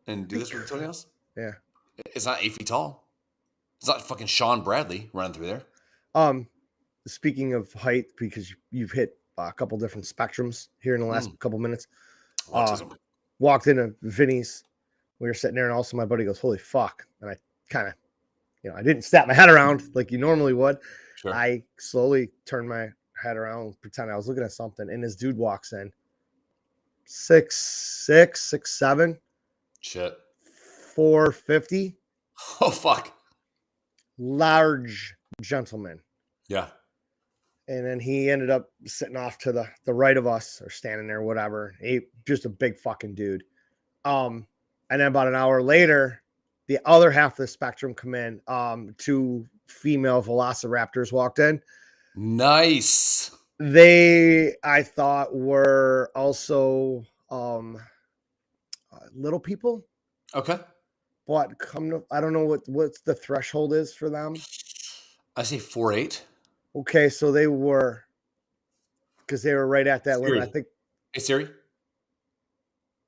and do this with the toenails? Yeah. It's not 8 feet tall. It's not fucking Sean Bradley running through there. Speaking of height, because you've hit a couple different spectrums here in the last couple minutes. Walked into Vinny's. We were sitting there, and also my buddy goes, "Holy fuck!" And I kind of, I didn't snap my head around like you normally would. Sure. I slowly turned my head around, pretend I was looking at something, and this dude walks in. 6'6", 6'7". Shit. 450. Oh fuck. Large gentleman. Yeah. And then he ended up sitting off to the right of us or standing there, whatever. He just a big fucking dude. And then about an hour later, the other half of the spectrum come in. Two female velociraptors walked in. Nice. They, I thought, were also little people. Okay. But I don't know what the threshold is for them. I say 4'8". Okay, so they were, because they were right at that limit. I think. Hey Siri,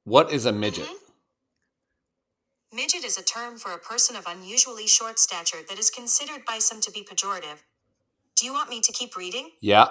what is a midget? Mm-hmm. Midget is a term for a person of unusually short stature that is considered by some to be pejorative. Do you want me to keep reading? Yeah.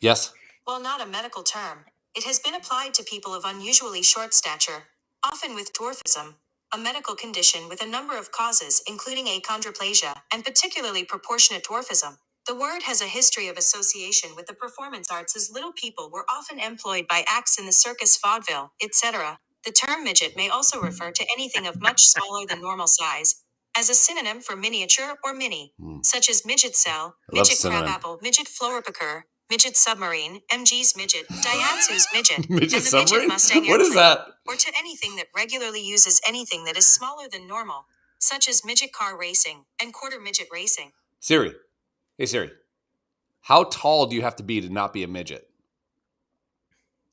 Yes. While not a medical term, it has been applied to people of unusually short stature, often with dwarfism, a medical condition with a number of causes including achondroplasia and particularly proportionate dwarfism. The word has a history of association with the performance arts, as little people were often employed by acts in the circus, vaudeville, etc. The term midget may also refer to anything of much smaller than normal size, as a synonym for miniature or mini, such as midget cell, midget crabapple, midget flowerpicker, midget submarine, MG's midget, Daihatsu's midget, Midget and the submarine? midget Mustang What is airplane, that? or to anything that regularly uses anything that is smaller than normal, such as midget car racing and quarter midget racing. Siri. Hey Siri. How tall do you have to be to not be a midget?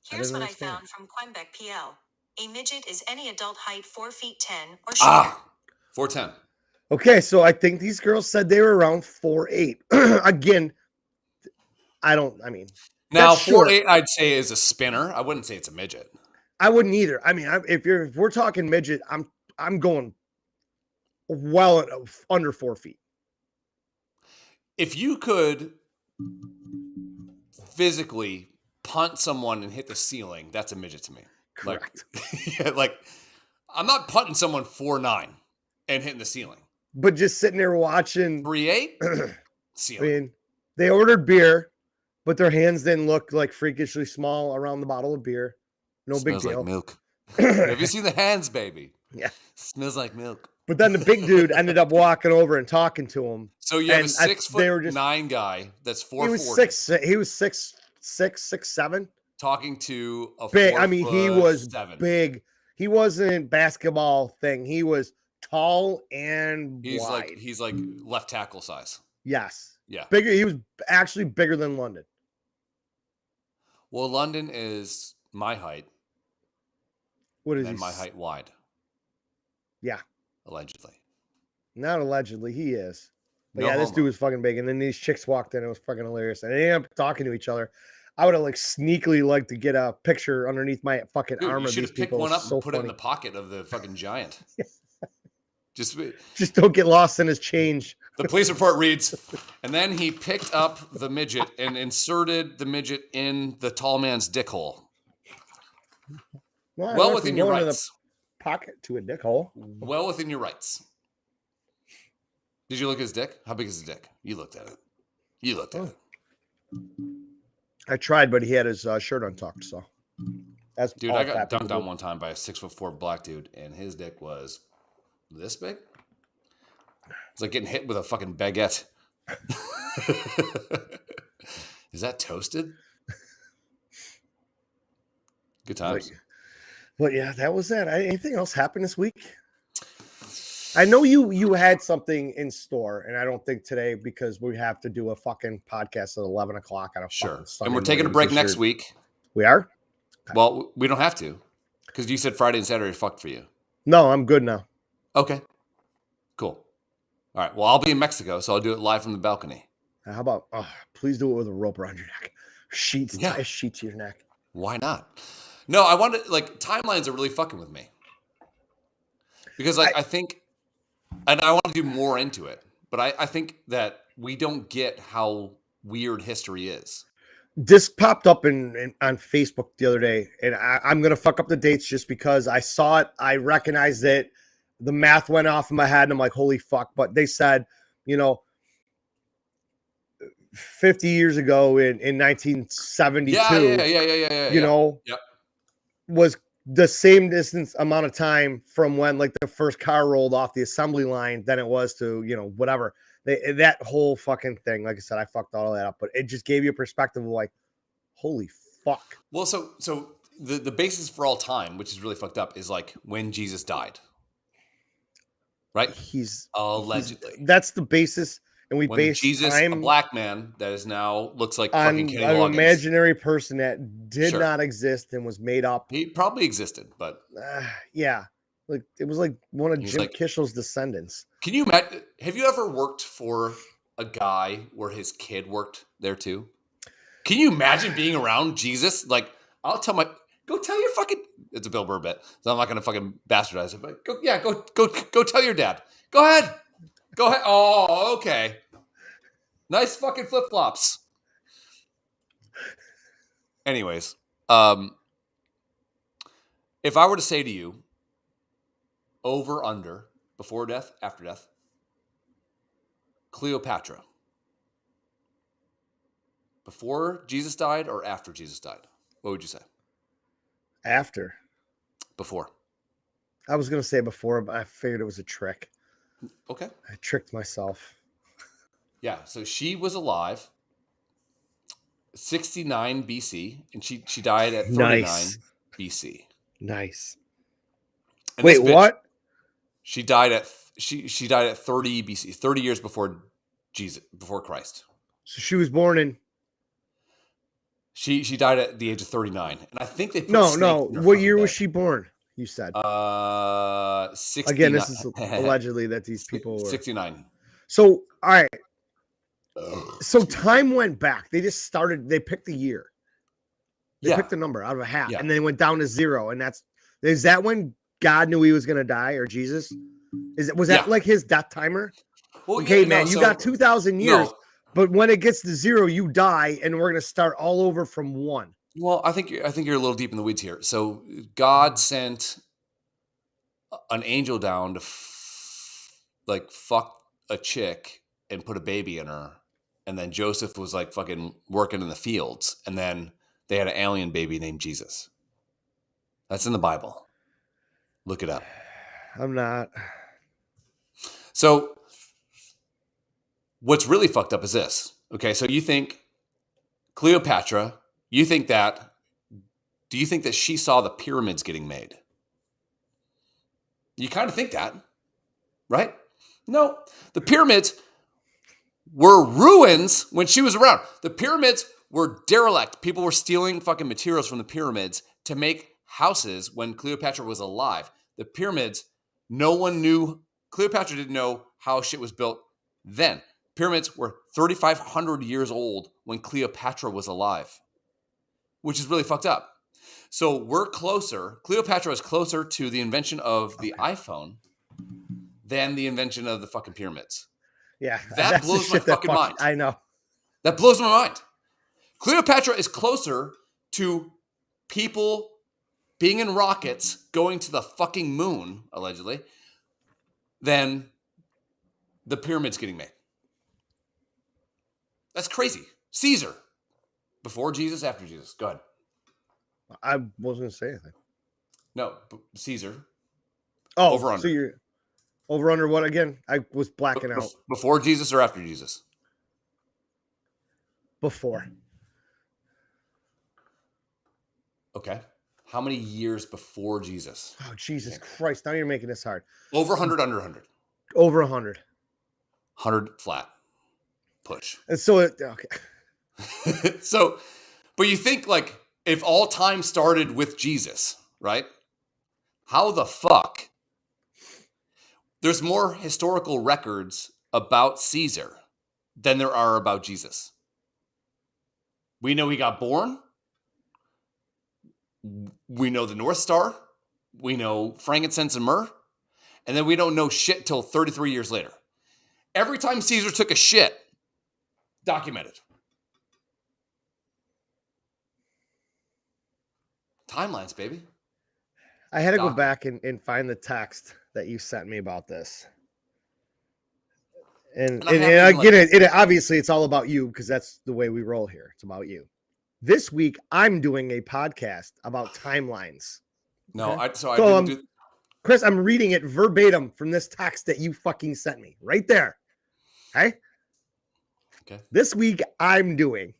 Here's what I found from Quebec PL. A midget is any adult height 4 feet 10 or shorter. Ah, 4'10". Okay, so I think these girls said they were around 4'8". Again, mean, now 4'8", I'd say is a spinner. I wouldn't say it's a midget. I wouldn't either. I mean, if we're talking midget, I'm going well under 4 feet. If you could physically punt someone and hit the ceiling, that's a midget to me. Correct. Like I'm not punting someone 4'9" and hitting the ceiling. But just sitting there watching 3'8". I mean, they ordered beer, but their hands didn't look like freakishly small around the bottle of beer. No Smells big deal. Like milk. Have you seen the hands, baby? Yeah. Smells like milk. But then the big dude ended up walking over and talking to him. So you have a 6'9" guy that's 4'40". He was 6'7". Talking to a big. I mean, he was 7. big. He wasn't basketball thing. He was tall and wide. He's like left tackle size. Yes. Yeah. Bigger. He was actually bigger than London. Well, London is my height. What is and he? My height wide. Yeah. Allegedly. Not allegedly. He is. But No yeah, this homo. dude was fucking big. And then these chicks walked in. It was fucking hilarious. And they ended up talking to each other. I would have like sneakily liked to get a picture underneath my fucking arm of these people. You should have picked one up and put funny. it in the pocket of the fucking giant. Just don't get lost in his change. The police report reads, and then he picked up the midget and inserted the midget in the tall man's dick hole. Well within your rights. Pocket to a dick hole. Well within your rights. Did you look at his dick? How big is his dick? You looked at it. it. I tried, but he had his shirt untucked. So, dude, I got dunked on one time by a 6'4" black dude, and his dick was this big. It's like getting hit with a fucking baguette. Is that toasted? Good times. But yeah, that was that. Anything else happened this week? I know you had something in store, and I don't think today because we have to do a fucking podcast at 11 o'clock on a sure. Sunday And we're taking a break next week. We are? Okay. Well, we don't have to because you said Friday and Saturday fucked for you. No, I'm good now. Okay. Cool. All right. Well, I'll be in Mexico, so I'll do it live from the balcony. How about, please do it with a rope around your neck. Tie a sheet to your neck. Why not? No, I want to, like, timelines are really fucking with me. Because, like, I think, and I want to do more into it, but I think that we don't get how weird history is. This popped up on Facebook the other day, and I'm going to fuck up the dates just because I saw it. I recognized it. The math went off in my head, and I'm like, holy fuck. But they said, 50 years ago in 1972, was the same distance amount of time from when like the first car rolled off the assembly line than it was to, whatever. That whole fucking thing, like I said, I fucked all that up, but it just gave you a perspective of like, holy fuck. Well, so the basis for all time, which is really fucked up, is like when Jesus died, right? Allegedly. That's the basis, and we when base Jesus, time a black man that is now looks like on fucking Kenny an Loggins. imaginary person that did Sure. not exist and was made up. He probably existed, but yeah, like it was like one of He was Jim like- Kishel's descendants. can you imagine? Have you ever worked for a guy where his kid worked there too? Can you imagine being around Jesus? Like, I'll tell go tell your fucking. It's a Bill Burr bit, so I'm not gonna fucking bastardize it. But go tell your dad. Go ahead. Oh, okay. Nice fucking flip flops. Anyways, if I were to say to you, over under before death, after death, Cleopatra. Before Jesus died or after Jesus died? What would you say? After. Before. I was gonna say before, but I figured it was a trick. Okay. I tricked myself. Yeah. So she was alive 69 BC and she died at 39 Nice. BC. Nice. And Wait, this bitch, what? She died at 30 BC, 30 years before Jesus, before Christ. So she was born in. She died at the age of 39. And I think they put No. snakes in her What fucking year was bed. she born? You said. 69. Again, this is allegedly that these people were. 69. So, all right. So time went back. They just started. They picked a year. They picked a number out of a hat, and then it went down to 0. And is that when God knew he was going to die, or Jesus? Was that like his death timer? Well, okay, man, you got 2,000 years, but when it gets to 0, you die, and we're going to start all over from 1. Well, I think you're a little deep in the weeds here. So God sent an angel down to fuck a chick and put a baby in her, and then Joseph was like fucking working in the fields, and then they had an alien baby named Jesus. That's in the Bible. Look it up. I'm not. So what's really fucked up is this. Okay, so you think Cleopatra, do you think that she saw the pyramids getting made? You kind of think that, right? No, the pyramids were ruins when she was around. The pyramids were derelict. People were stealing fucking materials from the pyramids to make houses when Cleopatra was alive. The pyramids, no one knew. Cleopatra didn't know how shit was built then. Pyramids were 3,500 years old when Cleopatra was alive, which is really fucked up. So we're closer. Cleopatra is closer to the invention of the iPhone than the invention of the fucking pyramids. Yeah, that blows my fucking mind. I know. That blows my mind. Cleopatra is closer to people being in rockets going to the fucking moon, allegedly, than the pyramids getting made. That's crazy. Caesar. Before Jesus, after Jesus. Go ahead. I wasn't going to say anything. No, Caesar. Oh, over under. So you're over under what again? I was blacking out. Before Jesus or after Jesus? Before. Okay. How many years before Jesus? Oh, Jesus Christ. Now you're making this hard. Over 100, under 100. Over 100. 100 flat. Push. And so, okay. So, but you think like if all time started with Jesus, right? How the fuck? There's more historical records about Caesar than there are about Jesus. We know he got born. We know the North Star. We know frankincense and myrrh. And then we don't know shit till 33 years later. Every time Caesar took a shit, documented. Timelines, baby. I had to go back and find the text that you sent me about this. And again, it obviously it's all about you because that's the way we roll here. It's about you. This week, I'm doing a podcast about timelines. No, Chris, I'm reading it verbatim from this text that you fucking sent me right there. Hey, Okay. this week I'm doing,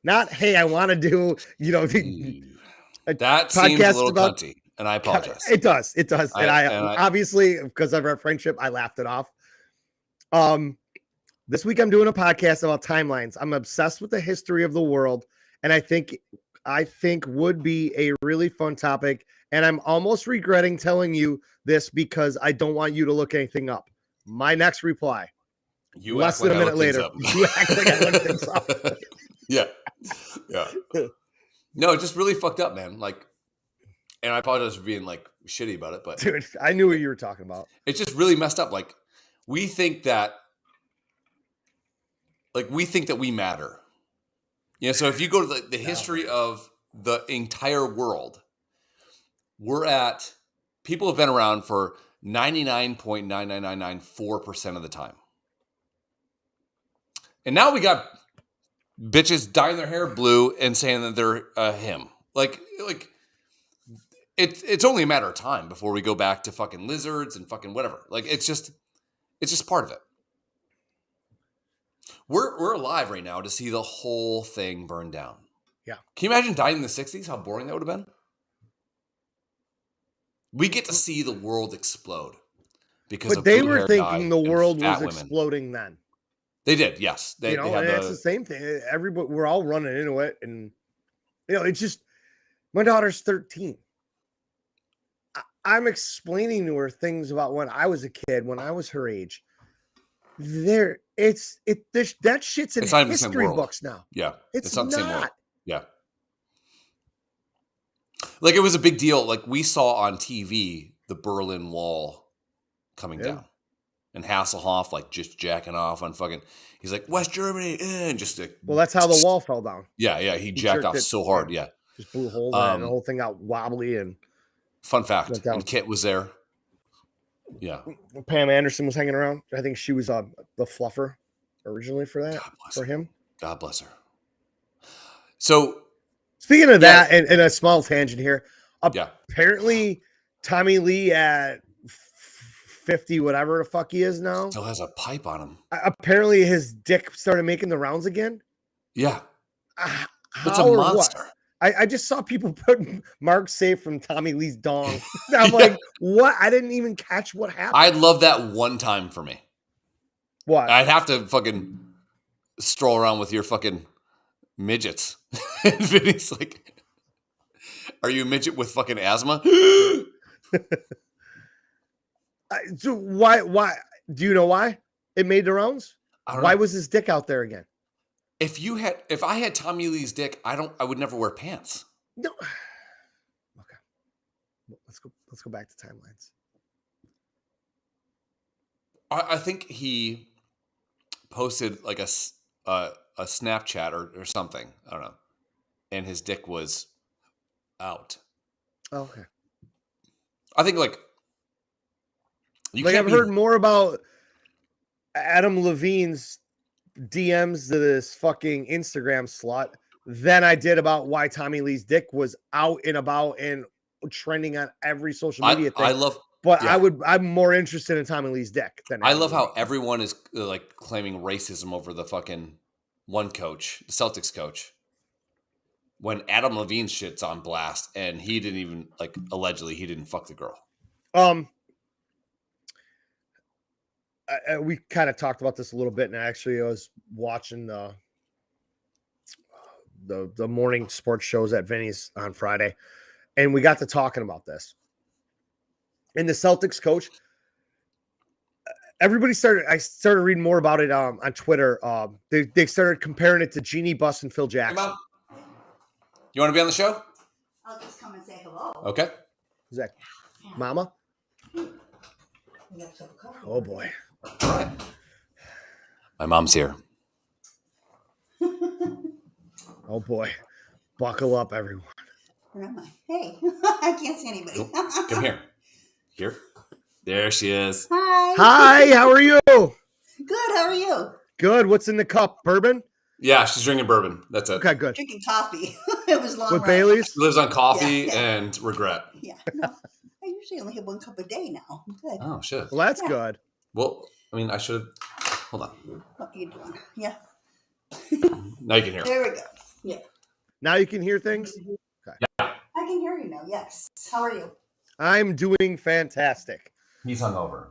not hey, I want to do, That seems a podcast little about- cunty, and I apologize. It does. And I obviously, because of our friendship, I laughed it off. This week I'm doing a podcast about timelines. I'm obsessed with the history of the world, and I think would be a really fun topic. And I'm almost regretting telling you this because I don't want you to look anything up. My next reply. You less than a minute later. You act like I looked things up. Yeah. No, it just really fucked up, man. Like, and I apologize for being like shitty about it, but dude, I knew what you were talking about. It's just really messed up. Like, we think that we matter. So if you go to the history of the entire world, people have been around for 99.99994% of the time. And now we got bitches dyeing their hair blue and saying that they're him. Like it's only a matter of time before we go back to fucking lizards and fucking whatever. Like it's just part of it. We're alive right now to see the whole thing burn down. Yeah. Can you imagine dying in the 60s? How boring that would have been? We get to see the world explode because but they were thinking the world was exploding then. They did, yes. They had that's the same thing. Everybody, we're all running into it, and it's just my daughter's 13. I'm explaining to her things about when I was a kid, when I was her age. That shit's in history books now. Yeah, it's not the same world. Yeah, like it was a big deal. Like we saw on TV the Berlin Wall coming down. And Hasselhoff, like, just jacking off on fucking... He's like, West Germany, and just... well, that's how the wall fell down. Yeah, he jacked off so hard, yeah. Just blew a hole in it, and the whole thing got wobbly, and... Fun fact, and Kit was there. Yeah. Pam Anderson was hanging around. I think she was the fluffer originally for that, for him. God bless her. So... Speaking of that, and a small tangent here, apparently Tommy Lee at 50, whatever the fuck he is now, still has a pipe on him. Apparently his dick started making the rounds again. Yeah. It's a monster. I just saw people put Mark safe from Tommy Lee's dong. I'm like, what? I didn't even catch what happened. I'd love that one time for me. What? I'd have to fucking stroll around with your fucking midgets. And Vinny's like, are you a midget with fucking asthma? So why do you know why it made the rounds? Why was his dick out there again? If I had Tommy Lee's dick, I would never wear pants. No. Okay. Let's go back to timelines. I think he posted like a Snapchat or something. I don't know. And his dick was out. Oh, okay. I think I've heard more about Adam Levine's DMs to this fucking Instagram slut than I did about why Tommy Lee's dick was out and about and trending on every social media thing. I'm more interested in Tommy Lee's dick than I love how everyone is like claiming racism over the fucking one coach, the Celtics coach, when Adam Levine's shit's on blast and he didn't even allegedly he didn't fuck the girl. We kind of talked about this a little bit, and actually I was watching the morning sports shows at Vinny's on Friday, and we got to talking about this. And the Celtics coach, I started reading more about it on Twitter. They started comparing it to Jeannie Buss and Phil Jackson. Hey, Mom. You want to be on the show? I'll just come and say hello. Okay. Is that Mama? Oh boy. All right. My mom's here. Oh boy. Buckle up, everyone. Where am I? Hey, I can't see anybody. Oh, come here. Here. There she is. Hi. Hi, how are you? Good, how are you? Good. What's in the cup? Bourbon? Yeah, she's drinking bourbon. That's it. Okay, good. Drinking coffee. It was long. With Bailey's? She lives on coffee and regret. Yeah. No, I usually only have 1 cup a day now. I'm good. Oh, shit. Well, that's good. Well, I mean, I should have Hold on. What are you doing? Yeah. Now you can hear. There we go. Yeah. Now you can hear things? I can hear you now. Yes. How are you? I'm doing fantastic. He's hungover.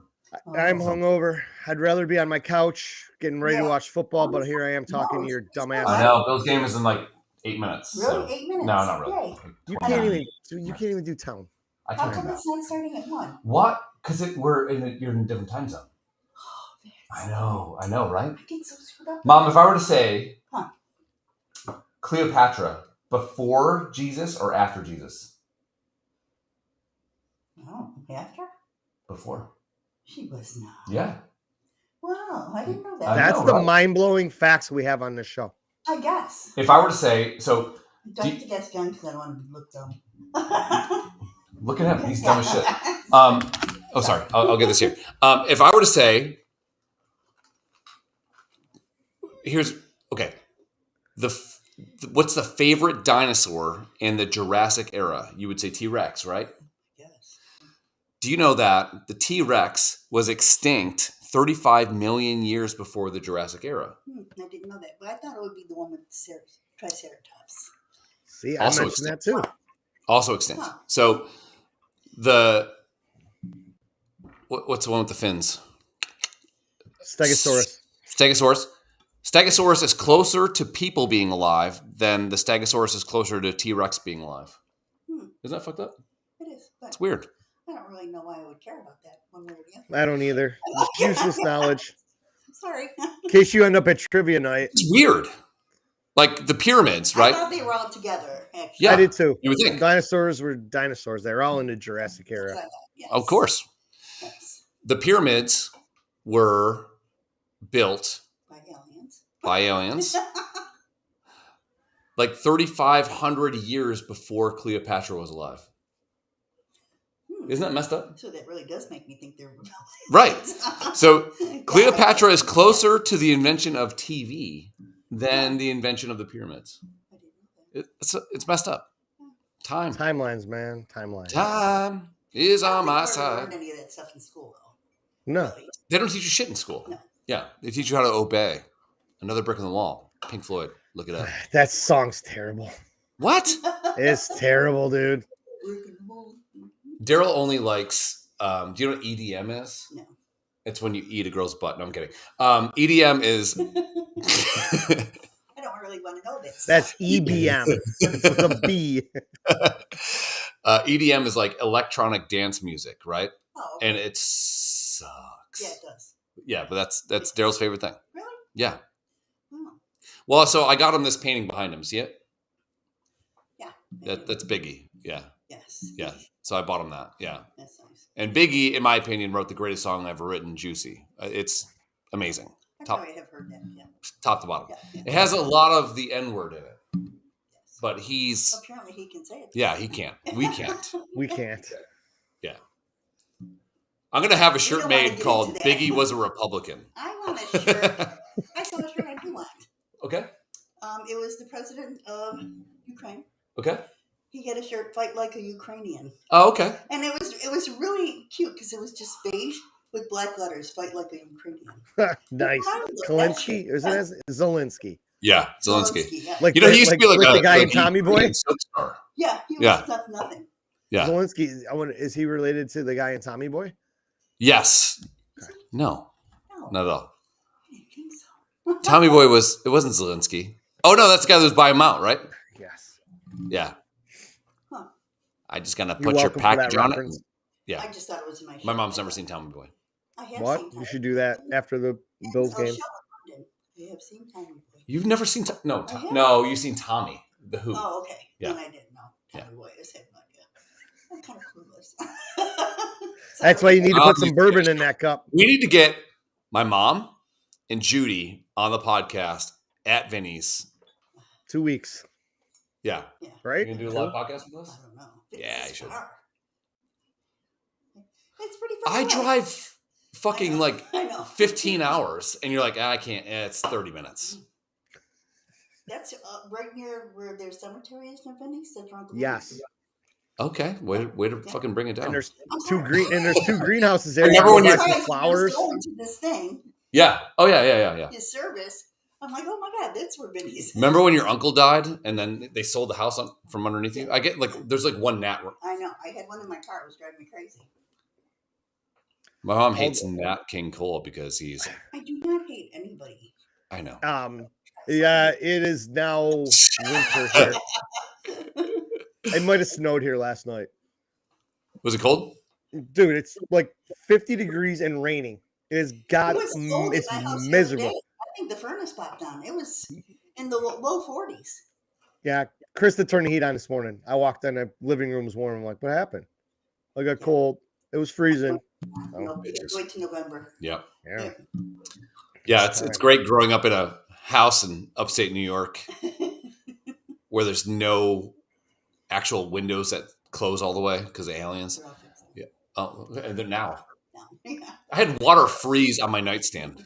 I'm hungover. I'd rather be on my couch getting ready to Yeah. watch football, but here I am talking to your dumbass. I know. Bill's game is in like 8 minutes. Really? So. 8 minutes? No, not really. Yay. Like You 29. can't even do town. I How can come now. it's not starting at 1? What? Because you're in a different time zone. I know, right? I get so screwed up. Mom, if I were to say Huh. Cleopatra before Jesus or after Jesus? Oh, after? Before. She was not. Yeah. Wow, I didn't know that. I That's know, the right? mind-blowing facts we have on this show. I guess. If I were to say, so Don't have to guess again because I don't want to look dumb. look at him. He's dumb as shit. Oh, sorry. I'll get this here. If I were to say, what's the favorite dinosaur in the Jurassic era? You would say T-Rex, right? Yes. Do you know that the T-Rex was extinct 35 million years before the Jurassic era? I didn't know that, but I thought it would be the one with the Triceratops. See, I Also mentioned that too. Also extinct. Huh. So what's the one with the fins? Stegosaurus. Stegosaurus is closer to people being alive than the Stegosaurus is closer to T-Rex being alive. Isn't that fucked up? It is, but It's weird. I don't really know why I would care about that one way or the other. I don't either. Just useless knowledge. Sorry. In case you end up at trivia night. It's weird. Like the pyramids, I right? thought they were all together, actually. Yeah. I did too. You would think. Dinosaurs were dinosaurs. They were all in the Jurassic That's era. what I thought. Yes. Of course. Yes. The pyramids were built By aliens. by aliens like 3,500 years before Cleopatra was alive. Isn't that messed up? So that really does make me think they're Right. So Cleopatra is closer to the invention of TV than the invention of the pyramids. I didn't know that. It's messed up. Time Timelines, man. Timelines. Time is I on don't my think we ever side. learned any of that stuff in school, though. No. Really. They don't teach you shit in school. No. Yeah, they teach you how to obey. Another brick in the wall. Pink Floyd. Look it up. That song's terrible. What? It's terrible, dude. Daryl only likes. Do you know what EDM is? No. It's when you eat a girl's butt. No, I'm kidding. EDM is. I don't really want to know this. That's EBM. It's with a B. EDM is like electronic dance music, right? Oh, okay. And it sucks. Yeah, it does. Yeah, but that's Daryl's favorite thing. Really? Yeah. Oh. Well, so I got him this painting behind him. See it? Yeah. That's Biggie. Yeah. Yes. Yeah. So I bought him that. Yeah. That's nice. And Biggie, in my opinion, wrote the greatest song ever written, Juicy. It's amazing. I Top- probably have heard that. Yeah. Top to bottom. Yeah. It has a lot of the N-word in it, Yes. but he's, Apparently he can say it. yeah, he can't. We can't. We can't. I'm going to have a We shirt don't wanna made get called into that. Biggie Was a Republican. I want a shirt. I saw a shirt I do want. Okay. It was the president of Ukraine. Okay. He had a shirt, "Fight Like a Ukrainian," Oh, okay. and it was really cute because it was just beige with black letters, "Fight Like a Ukrainian." Nice. I love that Kalinsky? shit. Is it as Yeah, Zelensky? Zelensky. Yeah. Like You know, he used to be like the a guy in like Tommy Boy. soap star. Yeah, he was Yeah. nothing. Yeah. Zelensky. Is he related to the guy in Tommy Boy? Yes. No, No, not at all. I didn't think so. Tommy Boy it wasn't Zelensky. Oh no, that's the guy that was buying him out, right? Yes. Yeah. Huh. I just gotta You're put your welcome for that package on it. reference. Yeah. I just thought it was my. My mom's never seen Tommy Boy. I have What? seen You Tommy should do that after the Boy. Bills I'll game. show it, London. I have seen Tommy Boy. You've never seen no, I have. no, you've seen Tommy the Who. Oh, okay. Yeah. Then I didn't know. Tommy Boy. I just had no idea. I'm kind of clueless. That's why you need to put some Um, bourbon in that cup. We need to get my mom and Judy on the podcast at Vinny's. 2 weeks, Yeah. right? You gonna do a live podcast with us? I don't know. Yeah, It's you should. far. It's pretty far. I away. drive fucking I know, like I know. 15 hours and you're like, I can't. It's 30 minutes. That's right near where their cemetery is in Venice. That's wrong. Yes. Okay. Way to fucking bring it down. And there's two greenhouses there. Remember You when can you're- buy some flowers. Going to this thing. Yeah. Oh yeah. his service. I'm like, oh my God, that's where Vinny's. Remember when your uncle died and then they sold the house from underneath you? I get there's one Nat. I know. I had one in my car. It was driving me crazy. My mom hates Nat King Cole because he's. I do not hate anybody. I know. Yeah, it is now winter here. It might have snowed here last night. Was it cold? Dude, it's like 50 degrees and raining. It's miserable. I think the furnace popped on. It was in the low 40s. Yeah, Krista turned the heat on this morning. I walked in, the living room was warm. I'm like, what happened? I got cold. It was freezing. Wait till November. Yeah. Yeah, it's great growing up in a house in upstate New York where there's no actual windows that close all the way because of aliens. Yeah. Oh, and they're now. Yeah. I had water freeze on my nightstand.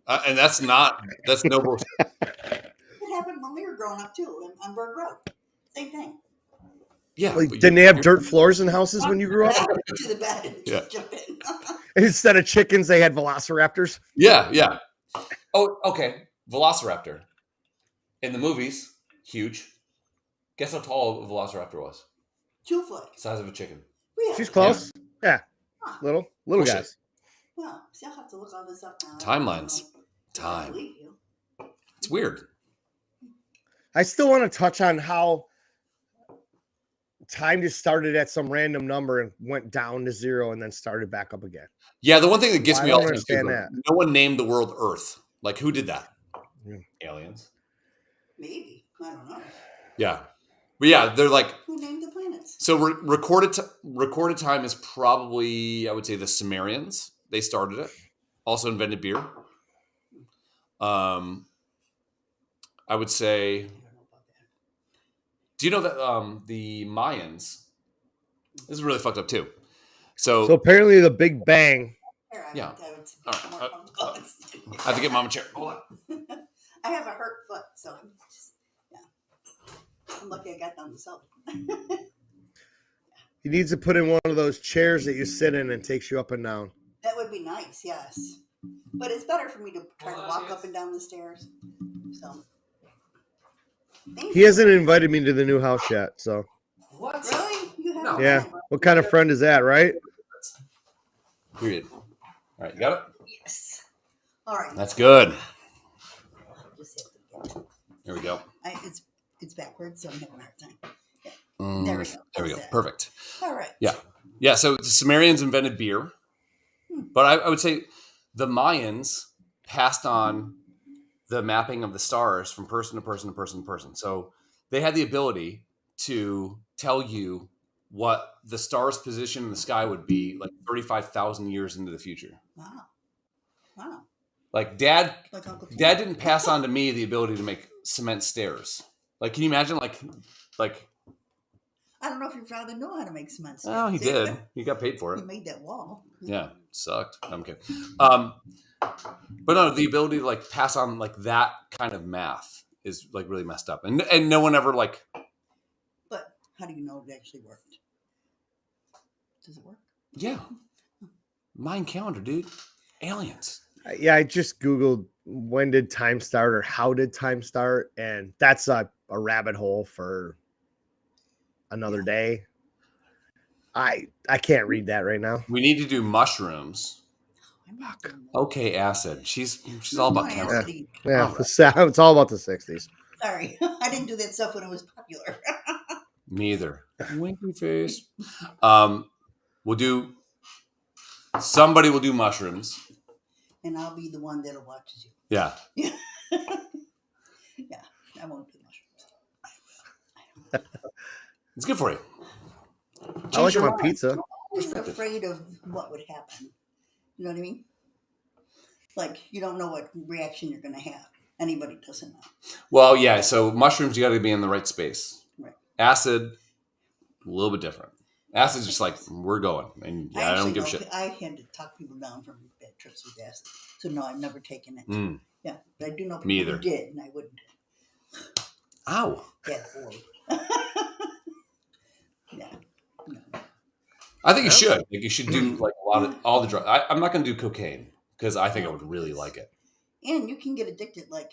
And that's no bullshit. It happened when we were growing up too, on Berg Road. Same thing. Yeah. Didn't they have dirt floors in houses when you grew up? To the bed and just jump in. Instead of chickens, they had velociraptors. Yeah. Oh, okay. Velociraptor. In the movies, huge. Guess how tall a velociraptor was? 2 foot. Size of a chicken. Really? She's close. Yeah. Little Bullshit. guys. Well, see, I'll have to look all this up now. Timelines. I Time. believe you. It's weird. I still want to touch on how time just started at some random number and went down to 0 and then started back up again. Yeah, the one thing that gets me I all don't the time understand is that. no one named the world Earth. Like, who did that? Aliens. Maybe. I don't know. Yeah. But yeah, they're like, Who named the planets? so recorded time is probably, I would say, the Sumerians. They started it. Also invented beer. I would say, I don't know about that. do you know that the Mayans, this is really fucked up too. So apparently the Big Bang. Here, Yeah. I would say All right. more comfortable. I have to get mom a chair. Hold on. I have a hurt foot, so I'm just, I'm lucky I got down to self. He needs to put in one of those chairs that you sit in and takes you up and down. That would be nice, yes. But it's better for me to try to walk up and down the stairs. So. He hasn't invited me to the new house yet, so. What? Really? You have No. Yeah. What kind of friend is that, right? Period. All right, you got it? Yes. All right. That's good. Just have to get it. There we go. It's backwards, so I'm having a hard time. There we go. There we go. That's it. Perfect. All right. Yeah, so the Sumerians invented beer. But I would say the Mayans passed on the mapping of the stars from person to person to person to person. So they had the ability to tell you what the star's position in the sky would be like 35,000 years into the future. Wow. Like Dad Like Uncle Tim. didn't pass on to me the ability to make cement stairs. Like, can you imagine like I don't know if your father knew how to make cement. oh, he did. He got paid for He it. made that wall. Yeah, sucked. I'm kidding. But no, the ability to like pass on like that kind of math is like really messed up, and no one ever like. But how do you know it actually worked? Does it work? Yeah, Mayan calendar, dude. Aliens. Yeah, I just Googled when did time start or how did time start, and that's a rabbit hole for another day. I can't read that right now. We need to do mushrooms. I'm not doing that. Okay, acid. She's all about No, chemistry. acid. Yeah, it's all about the 60s. Sorry, I didn't do that stuff when it was popular. Neither. Winky face. Somebody will do mushrooms. And I'll be the one that'll watch you. Yeah. Yeah, I won't do mushrooms. It's good for you. I like Change your my mind. pizza. Just afraid of what would happen. You know what I mean? Like, you don't know what reaction you're going to have. Anybody doesn't know. Well, yeah. So mushrooms, you got to be in the right space. Right. Acid, a little bit different. Acid's just like we're going, and yeah, I don't give a shit. I had to talk people down from bad trips with acid. So no, I've never taken it. Mm. Yeah, but I do know Me people either. who did, and I wouldn't. Ow. Get bored. Yeah. No. I think you should. Like you should do like all the drugs. I'm not going to do cocaine because I think I would really like it. And you can get addicted one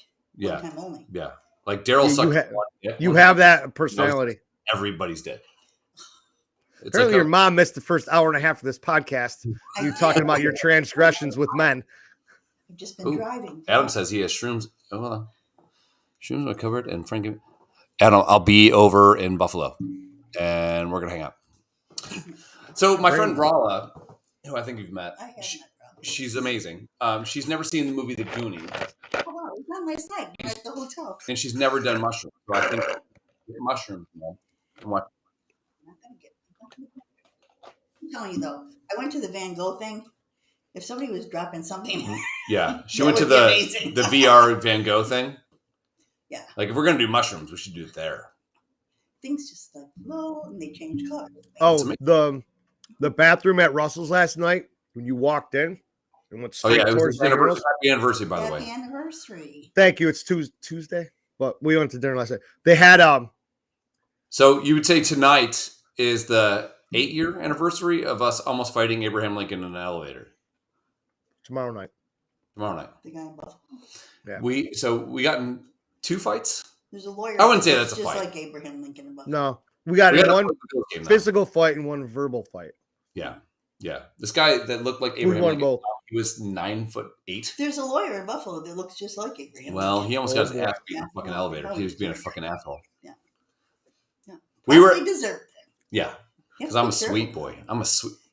time only. Yeah. Like Daryl sucked. You have that personality. Everybody's dead. Apparently, your mom missed the first hour and a half of this podcast. You talking about your transgressions with men. I've just been driving. Adam says he has shrooms. Oh, shrooms are covered. And Frank, Adam, I'll be over in Buffalo, and we're gonna hang out. So my friend Rala, who I think you've met, she's amazing. She's never seen the movie The Goonies. Oh wow, it's on my side at the hotel. And she's never done mushrooms. So I think mushrooms, man. What? I'm telling you though, I went to the Van Gogh thing. If somebody was dropping something, yeah, she went to the VR Van Gogh thing. Yeah, like if we're gonna do mushrooms, we should do it there. Things just flow and they change colors. Oh, the bathroom at Russell's last night when you walked in and went straight towards the happy anniversary, by the way. Happy anniversary. Thank you. It's Tuesday, but we went to dinner last night. They had So you would say tonight is the 8-year anniversary of us almost fighting Abraham Lincoln in an elevator. Tomorrow night. The guy in Buffalo. Yeah. We got in 2 fights. There's a lawyer. I wouldn't say that's a just fight. like Abraham Lincoln in Buffalo. No, we got one physical fight and one verbal fight. Yeah. This guy that looked like Abraham Lincoln. Both. He was 9'8". There's a lawyer in Buffalo that looks just like Abraham. Well, he almost got his ass beat in a fucking elevator. He was being a fucking asshole. Yeah. We were. They deserve it. Yeah. Because I'm a sweet boy.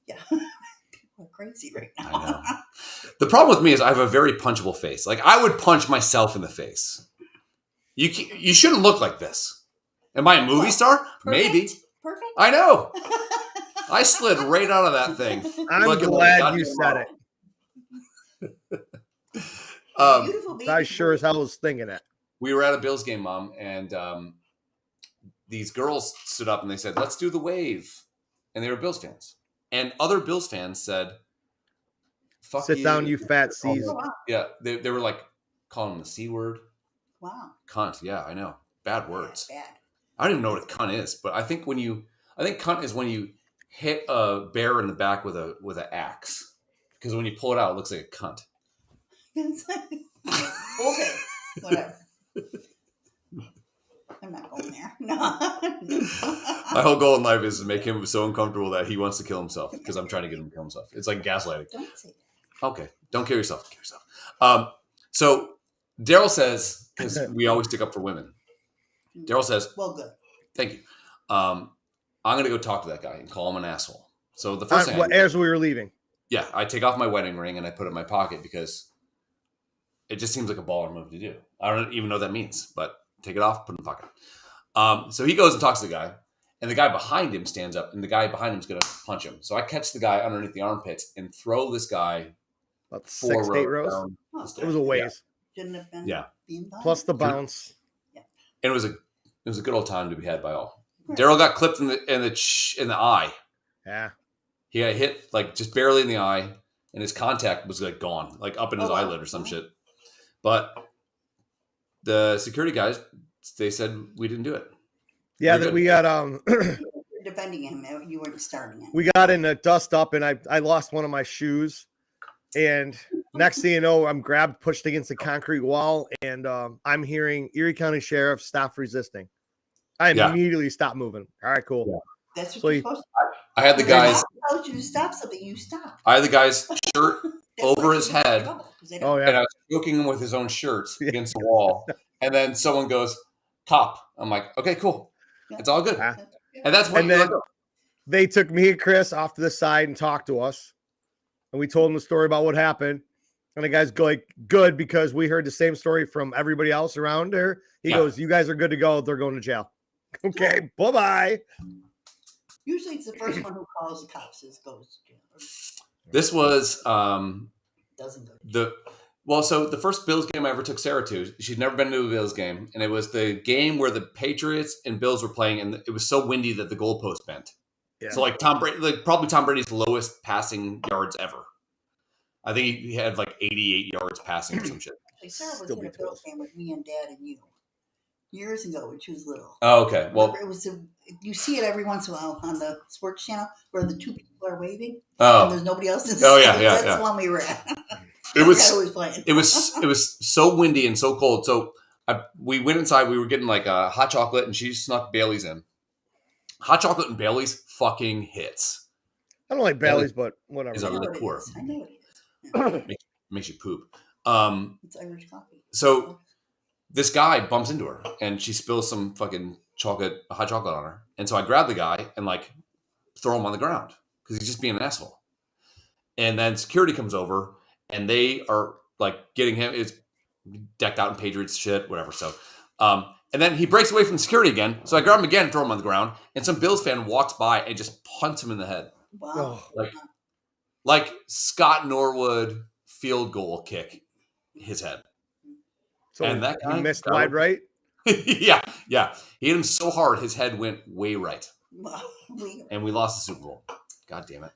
Yeah. People are crazy right now. I know. The problem with me is I have a very punchable face. Like I would punch myself in the face. You shouldn't look like this. Am I a movie star? Perfect. Maybe. Perfect. I know. I slid right out of that thing. I'm glad you said it. I sure as hell was thinking it. We were at a Bills game, Mom, and these girls stood up and they said, "Let's do the wave," and they were Bills fans. And other Bills fans said, "Fuck Sit you. down, you fat C's." Oh, wow. Yeah, they were like calling them the C word. Wow. Cunt. Yeah, I know. Bad words. Bad. I don't even know what a cunt is, but I think cunt is when you hit a bear in the back with an axe, because when you pull it out, it looks like a cunt. Okay, whatever. I'm not going there. No. My whole goal in life is to make him so uncomfortable that he wants to kill himself, because I'm trying to get him to kill himself. It's like gaslighting. Don't say that. Okay, don't kill yourself. Kill yourself. So Daryl says, because we always stick up for women. Daryl says, "Well, good. Thank you. I'm going to go talk to that guy and call him an asshole." So the first thing as we were leaving. Yeah, I take off my wedding ring and I put it in my pocket because it just seems like a baller move to do. I don't even know what that means, but take it off, put it in the pocket. So he goes and talks to the guy, and the guy behind him stands up, and the guy behind him is going to punch him. So I catch the guy underneath the armpits and throw this guy about 6 to 8 rows. It was a ways. Shouldn't have been. Yeah. Plus the bounce. Yeah. And it was a good old time to be had by all. Right. Daryl got clipped in the eye. Yeah. He got hit like just barely in the eye, and his contact was like gone, like up in his eyelid or some shit. But the security guys, they said we didn't do it. Yeah, that we got defending him. You weren't starting it. We got in the dust up, and I lost one of my shoes, and next thing you know, I'm grabbed, pushed against the concrete wall, and I'm hearing Erie County Sheriff, stop resisting. I immediately stopped moving. All right, cool. Yeah. That's what you're supposed to. I had the guys. I told you to stop something. You stopped. I had the guy's shirt over his head. Oh yeah. And I was choking him with his own shirt against the wall. And then someone goes, "Cop." I'm like, "Okay, cool. It's all good." Yeah. And that's when they took me and Chris off to the side and talked to us, and we told them the story about what happened. And the guy's like, "Good," because we heard the same story from everybody else around there. He goes, "You guys are good to go. They're going to jail." Okay, bye-bye. Usually it's the first one who calls the cops goes to jail. This was doesn't go to jail. So the first Bills game I ever took Sarah to, she'd never been to a Bills game, and it was the game where the Patriots and Bills were playing, and it was so windy that the goalpost bent. Yeah. So like Tom Brady, probably Tom Brady's lowest passing yards ever. I think he had like 88 yards passing or some shit. Actually, Sarah was in a Bills game with me and Dad and you years ago when she was little. Oh, okay. Well, it was you see it every once in a while on the sports channel where the two people are waving. Oh, and there's nobody else in the yeah. That's the one we were at. It was always playing. it was so windy and so cold. So we went inside. We were getting like a hot chocolate, and she snuck Bailey's in. Hot chocolate and Bailey's fucking hits. I don't like Bailey's, but whatever. Is a I know liqueur. I know it is. Makes you poop. It's Irish coffee. So this guy bumps into her, and she spills some fucking hot chocolate on her. And so I grab the guy and like throw him on the ground because he's just being an asshole. And then security comes over, and they are like getting him. It's decked out in Patriots shit, whatever. So, and then he breaks away from security again. So I grab him again and throw him on the ground. And some Bills fan walks by and just punts him in the head. Wow. Like Scott Norwood field goal kick his head. So and that guy he missed wide right. yeah. He hit him so hard his head went way right. Wow. And we lost the Super Bowl. God damn it.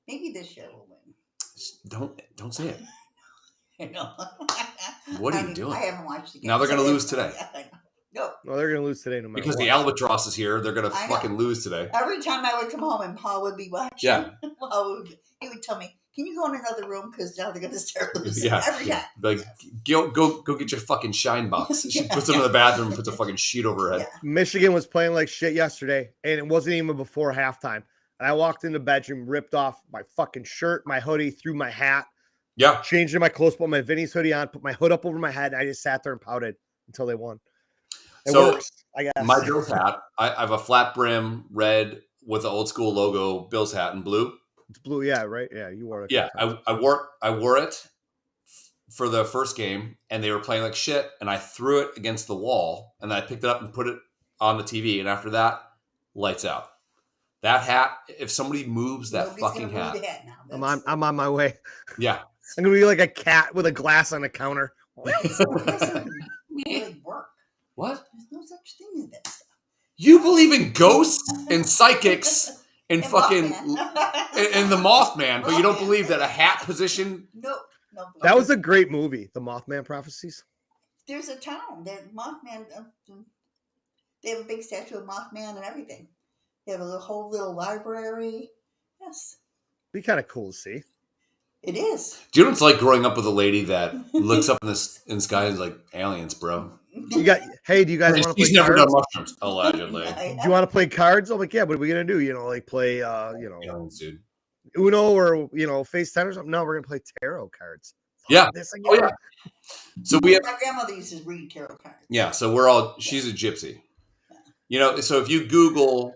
Maybe this year we'll win. Just don't say it. I know. What are you doing? I haven't watched the game. Now they're going to lose today. No. No, they're going to lose today no matter Because what. the Albatross is here. They're going to fucking lose today. Every time I would come home and Paul would be watching. Yeah. He would tell me, "Can you go in another room because now they're going to start losing." Yeah. Every time. Like, go get your fucking shine box. She puts them in the bathroom and puts a fucking sheet over her head. Yeah. Michigan was playing like shit yesterday, and it wasn't even before halftime. And I walked in the bedroom, ripped off my fucking shirt, my hoodie, threw my hat, Yeah. changed into my clothes, put my Vinny's hoodie on, put my hood up over my head, and I just sat there and pouted until they won. It works, I guess. My Bills hat, I have a flat brim red with the old school logo Bills hat in blue. It's blue, yeah, right? Yeah, you wore it. Yeah, I wore it for the first game, and they were playing like shit, and I threw it against the wall, and then I picked it up and put it on the TV, and after that, lights out. That hat, if somebody moves that Nobody's fucking gonna hat, move the hat now. I'm on my way. yeah. I'm gonna be like a cat with a glass on the counter. It doesn't really work. What? There's no such thing as that stuff. You believe in ghosts and psychics and And fucking Mothman. and the Mothman, but you don't believe that a hat position? No. That was a great movie, The Mothman Prophecies. There's a town that Mothman. They have a big statue of Mothman and everything. They have a whole little library. Yes, Be kind of cool to see. it is. Do you know what it's like growing up with a lady that looks up in the sky and is like, aliens, bro? You got? Hey, do you guys want to play She's never cards? done mushrooms, allegedly. Do you want to play cards? I'm like, yeah. What are we gonna do? Like play, Aliens, dude. Uno or Face 10 or something? No, we're gonna play tarot cards. Yeah. This again. Oh, yeah. So we have, My grandmother used to read tarot cards. yeah, so she's a gypsy. So if you Google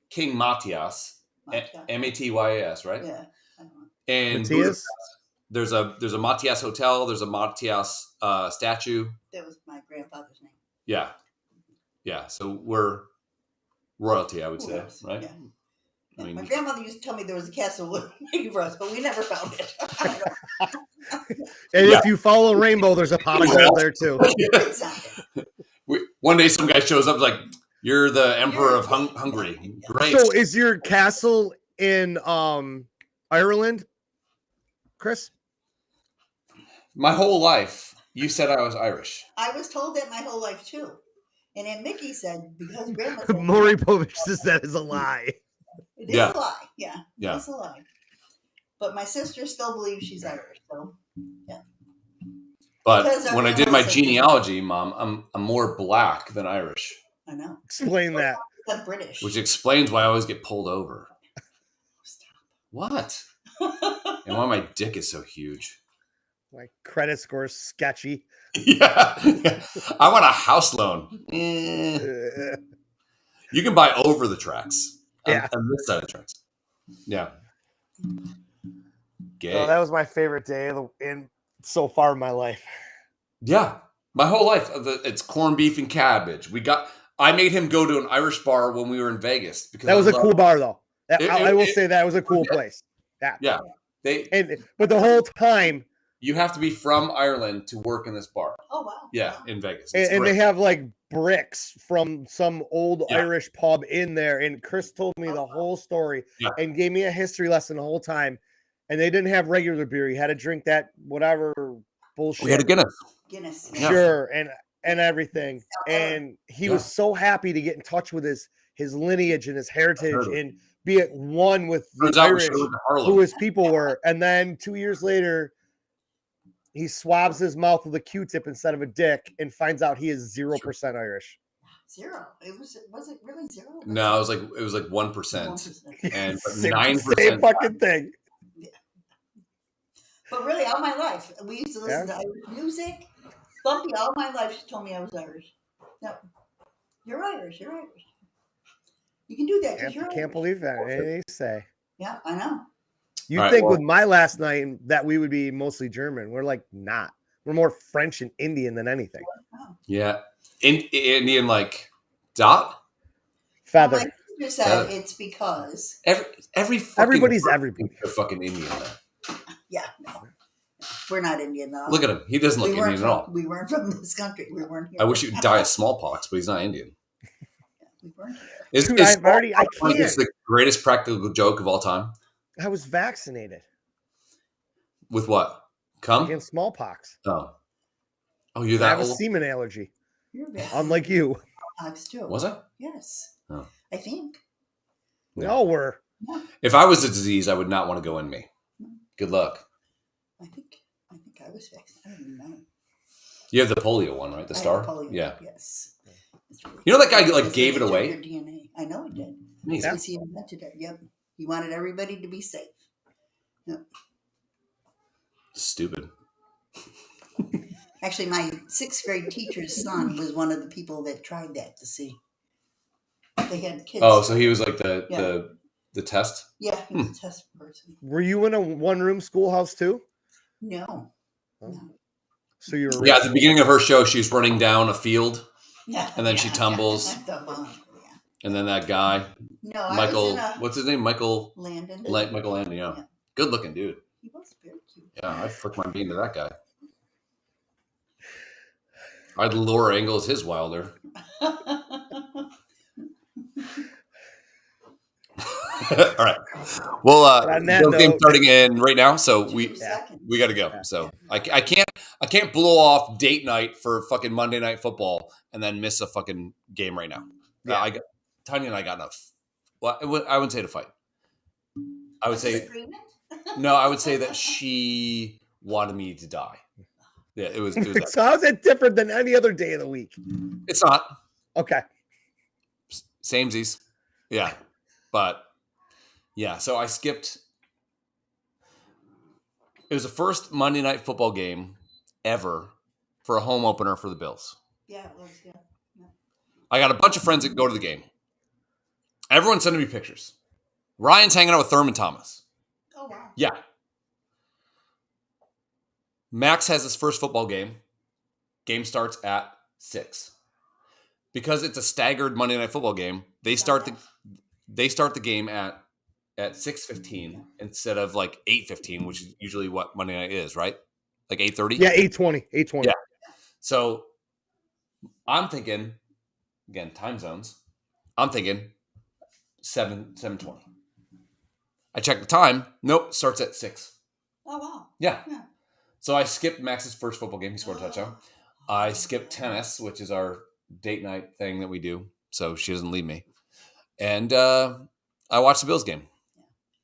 King Matthias, Matthias, right? Yeah. I don't know. And Matthias? there's a Matthias hotel, there's a Matthias statue. That was my grandfather's name. Yeah. So we're royalty, I would say, Yes, right? yeah. I mean, My grandmother used to tell me there was a castle waiting for us, but we never found it. And Yeah. if you follow Rainbow, there's a pot of gold there too. It's not there. one day some guy shows up like, you're the emperor of Hungary. Great. So is your castle in Ireland, Chris? My whole life, you said I was Irish. I was told that my whole life too. And Aunt Mickey said, because grandma told me, Maury Povich says that is a lie. it is Yeah. a lie. Yeah. Yeah. It's a lie. But my sister still believes she's Irish. So But Because when I did everyone my else is- genealogy, Mom, I'm more black than Irish, I know. Explain that. I'm British. which explains why I always get pulled over. What? And why my dick is so huge. My credit score is sketchy. Yeah. I want a house loan. You can buy over the tracks. Yeah. On this side of the tracks. Yeah. Gay. Oh, that was my favorite day in so far in my life. Yeah. My whole life. It's corned beef and cabbage. I made him go to an Irish bar when we were in Vegas. Because That was a cool bar, though. I will it- say that was a cool yeah. place. Yeah. Yeah. But the whole time, You have to be from Ireland to work in this bar. Oh, wow. Yeah, Wow. in Vegas. It's and they great. have like bricks from some old Yeah. Irish pub in there. And Chris told me the whole story Yeah. and gave me a history lesson the whole time. And they didn't have regular beer. You had to drink that whatever bullshit. We had a Guinness. Guinness. Yeah. Sure, and everything. And he was so happy to get in touch with his lineage and his heritage heard of and be at one with the Turns out we Irish, should have went to Harlem. who his people were. And then 2 years later, He swabs his mouth with a Q-tip instead of a dick and finds out he is 0% Irish. 0. Was it really 0? No, it was like 1%. And Same 9%. fucking thing. Yeah. But really, all my life, we used to listen to Irish music. Bumpy, all my life, she told me I was Irish. No, you're Irish. You're Irish. You can do that because you're Irish. Can't believe that. They say. Yeah, I know. You think with my last name that we would be mostly German. We're like not. We're more French and Indian than anything. Oh. Yeah. Indian like dot? Feather. Well, my sister said it's because everybody's everybody. They're fucking Indian. Yeah, no. We're not Indian though. Look at him. He doesn't look Indian at all. We weren't from this country. We weren't here. I wish he would die of smallpox, but he's not Indian. Yeah, we weren't here. Dude, I can't. It's the greatest practical joke of all time. I was vaccinated. With what? Cum? Against smallpox. Oh, you're that old? I have a semen allergy. You're vaccinated. Unlike you. Smallpox too. Was I? Yes. Oh. I think. No, we're. If I was a disease, I would not want to go in me. Good luck. I think I was vaccinated. I don't even know. You have the polio one, right? The star? Polio, yeah. Yes. You know that guy like gave it away? Your DNA. I know he did. Amazing. He invented it. Yep. He wanted everybody to be safe. Yep. Stupid. Actually, my 6th grade teacher's son was one of the people that tried that to see. They had kids. Oh, so he was like the test? Yeah, he was a test person. Were you in a one-room schoolhouse too? No. No. So you were. Yeah, at the beginning of her show, she's running down a field. Yeah. And then she tumbles. And then that guy, No, Michael, what's his name? Michael Landon. Michael Landon, yeah. Good looking dude. He was very cute. Yeah, I'd flick my bean to that guy. I'd lower angles his Wilder. All right. Well, the game starting in right now, so we got to go. So I can't blow off date night for fucking Monday Night Football and then miss a fucking game right now. Yeah. Tanya and I got enough. Well, I wouldn't say to fight. I would say no. I would say that she wanted me to die. Yeah, it was so how's that different than any other day of the week? It's not. Okay. Samesies. Yeah, but. Yeah, so I skipped. It was the first Monday Night Football game ever for a home opener for the Bills. Yeah, it was, yeah. I got a bunch of friends that go to the game. Everyone's sending me pictures. Ryan's hanging out with Thurman Thomas. Oh, wow. Yeah. Max has his first football game. Game starts at 6. Because it's a staggered Monday Night Football game, they start the game at 6:15 instead of like 8:15, which is usually what Monday night is, right? Like 8:30? Yeah, 8:20. Yeah. So I'm thinking, again, time zones. I'm thinking 7:20. I check the time. Nope, starts at 6. Oh, wow. Yeah. So I skipped Max's first football game. He scored a touchdown. I skipped tennis, which is our date night thing that we do, so she doesn't leave me. And I watched the Bills game.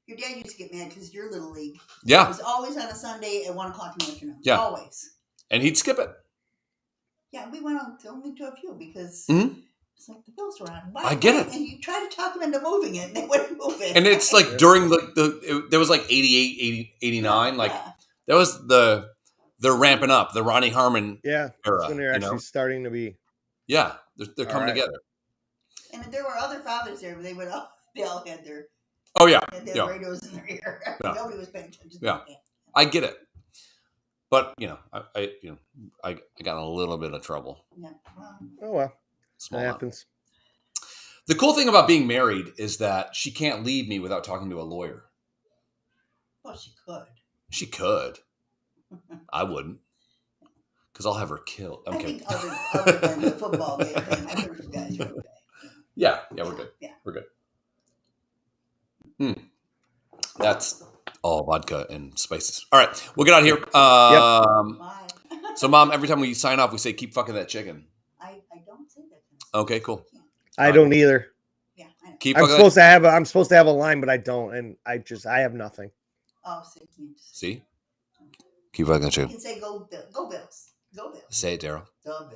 Your dad used to get mad because your little league. Yeah. It was always on a Sunday at 1 o'clock in the afternoon. Yeah. Always. And he'd skip it. Yeah, we went on only to a few because it's like the Bills were on. I get it. And you try to talk them into moving it, and they wouldn't move it. And it's like during there was like 88, 89. Like that was they're ramping up the Ronnie Harmon era. That's when they're actually starting to be. Yeah, they're coming together. And if there were other fathers there, they all had their. Oh yeah, their radios in their ear. Yeah. Nobody was paying attention. Yeah, I get it, but I got in a little bit of trouble. Yeah. Well, oh well, Small that happens. The cool thing about being married is that she can't leave me without talking to a lawyer. Well, she could. She could. I wouldn't, because I'll have her killed. I think other than the football game, I think you guys are okay. Yeah, we're good. Yeah, we're good. That's all vodka and spices. All right, we'll get out of here. So, Mom, every time we sign off, we say, keep fucking that chicken. I don't say that. Okay, cool. I don't either. Yeah, I know. I'm supposed to have a line, but I don't, and I have nothing. Oh, see? Keep fucking You shoe. can say go Bills. Go Bills. Say it, Daryl. The Bills.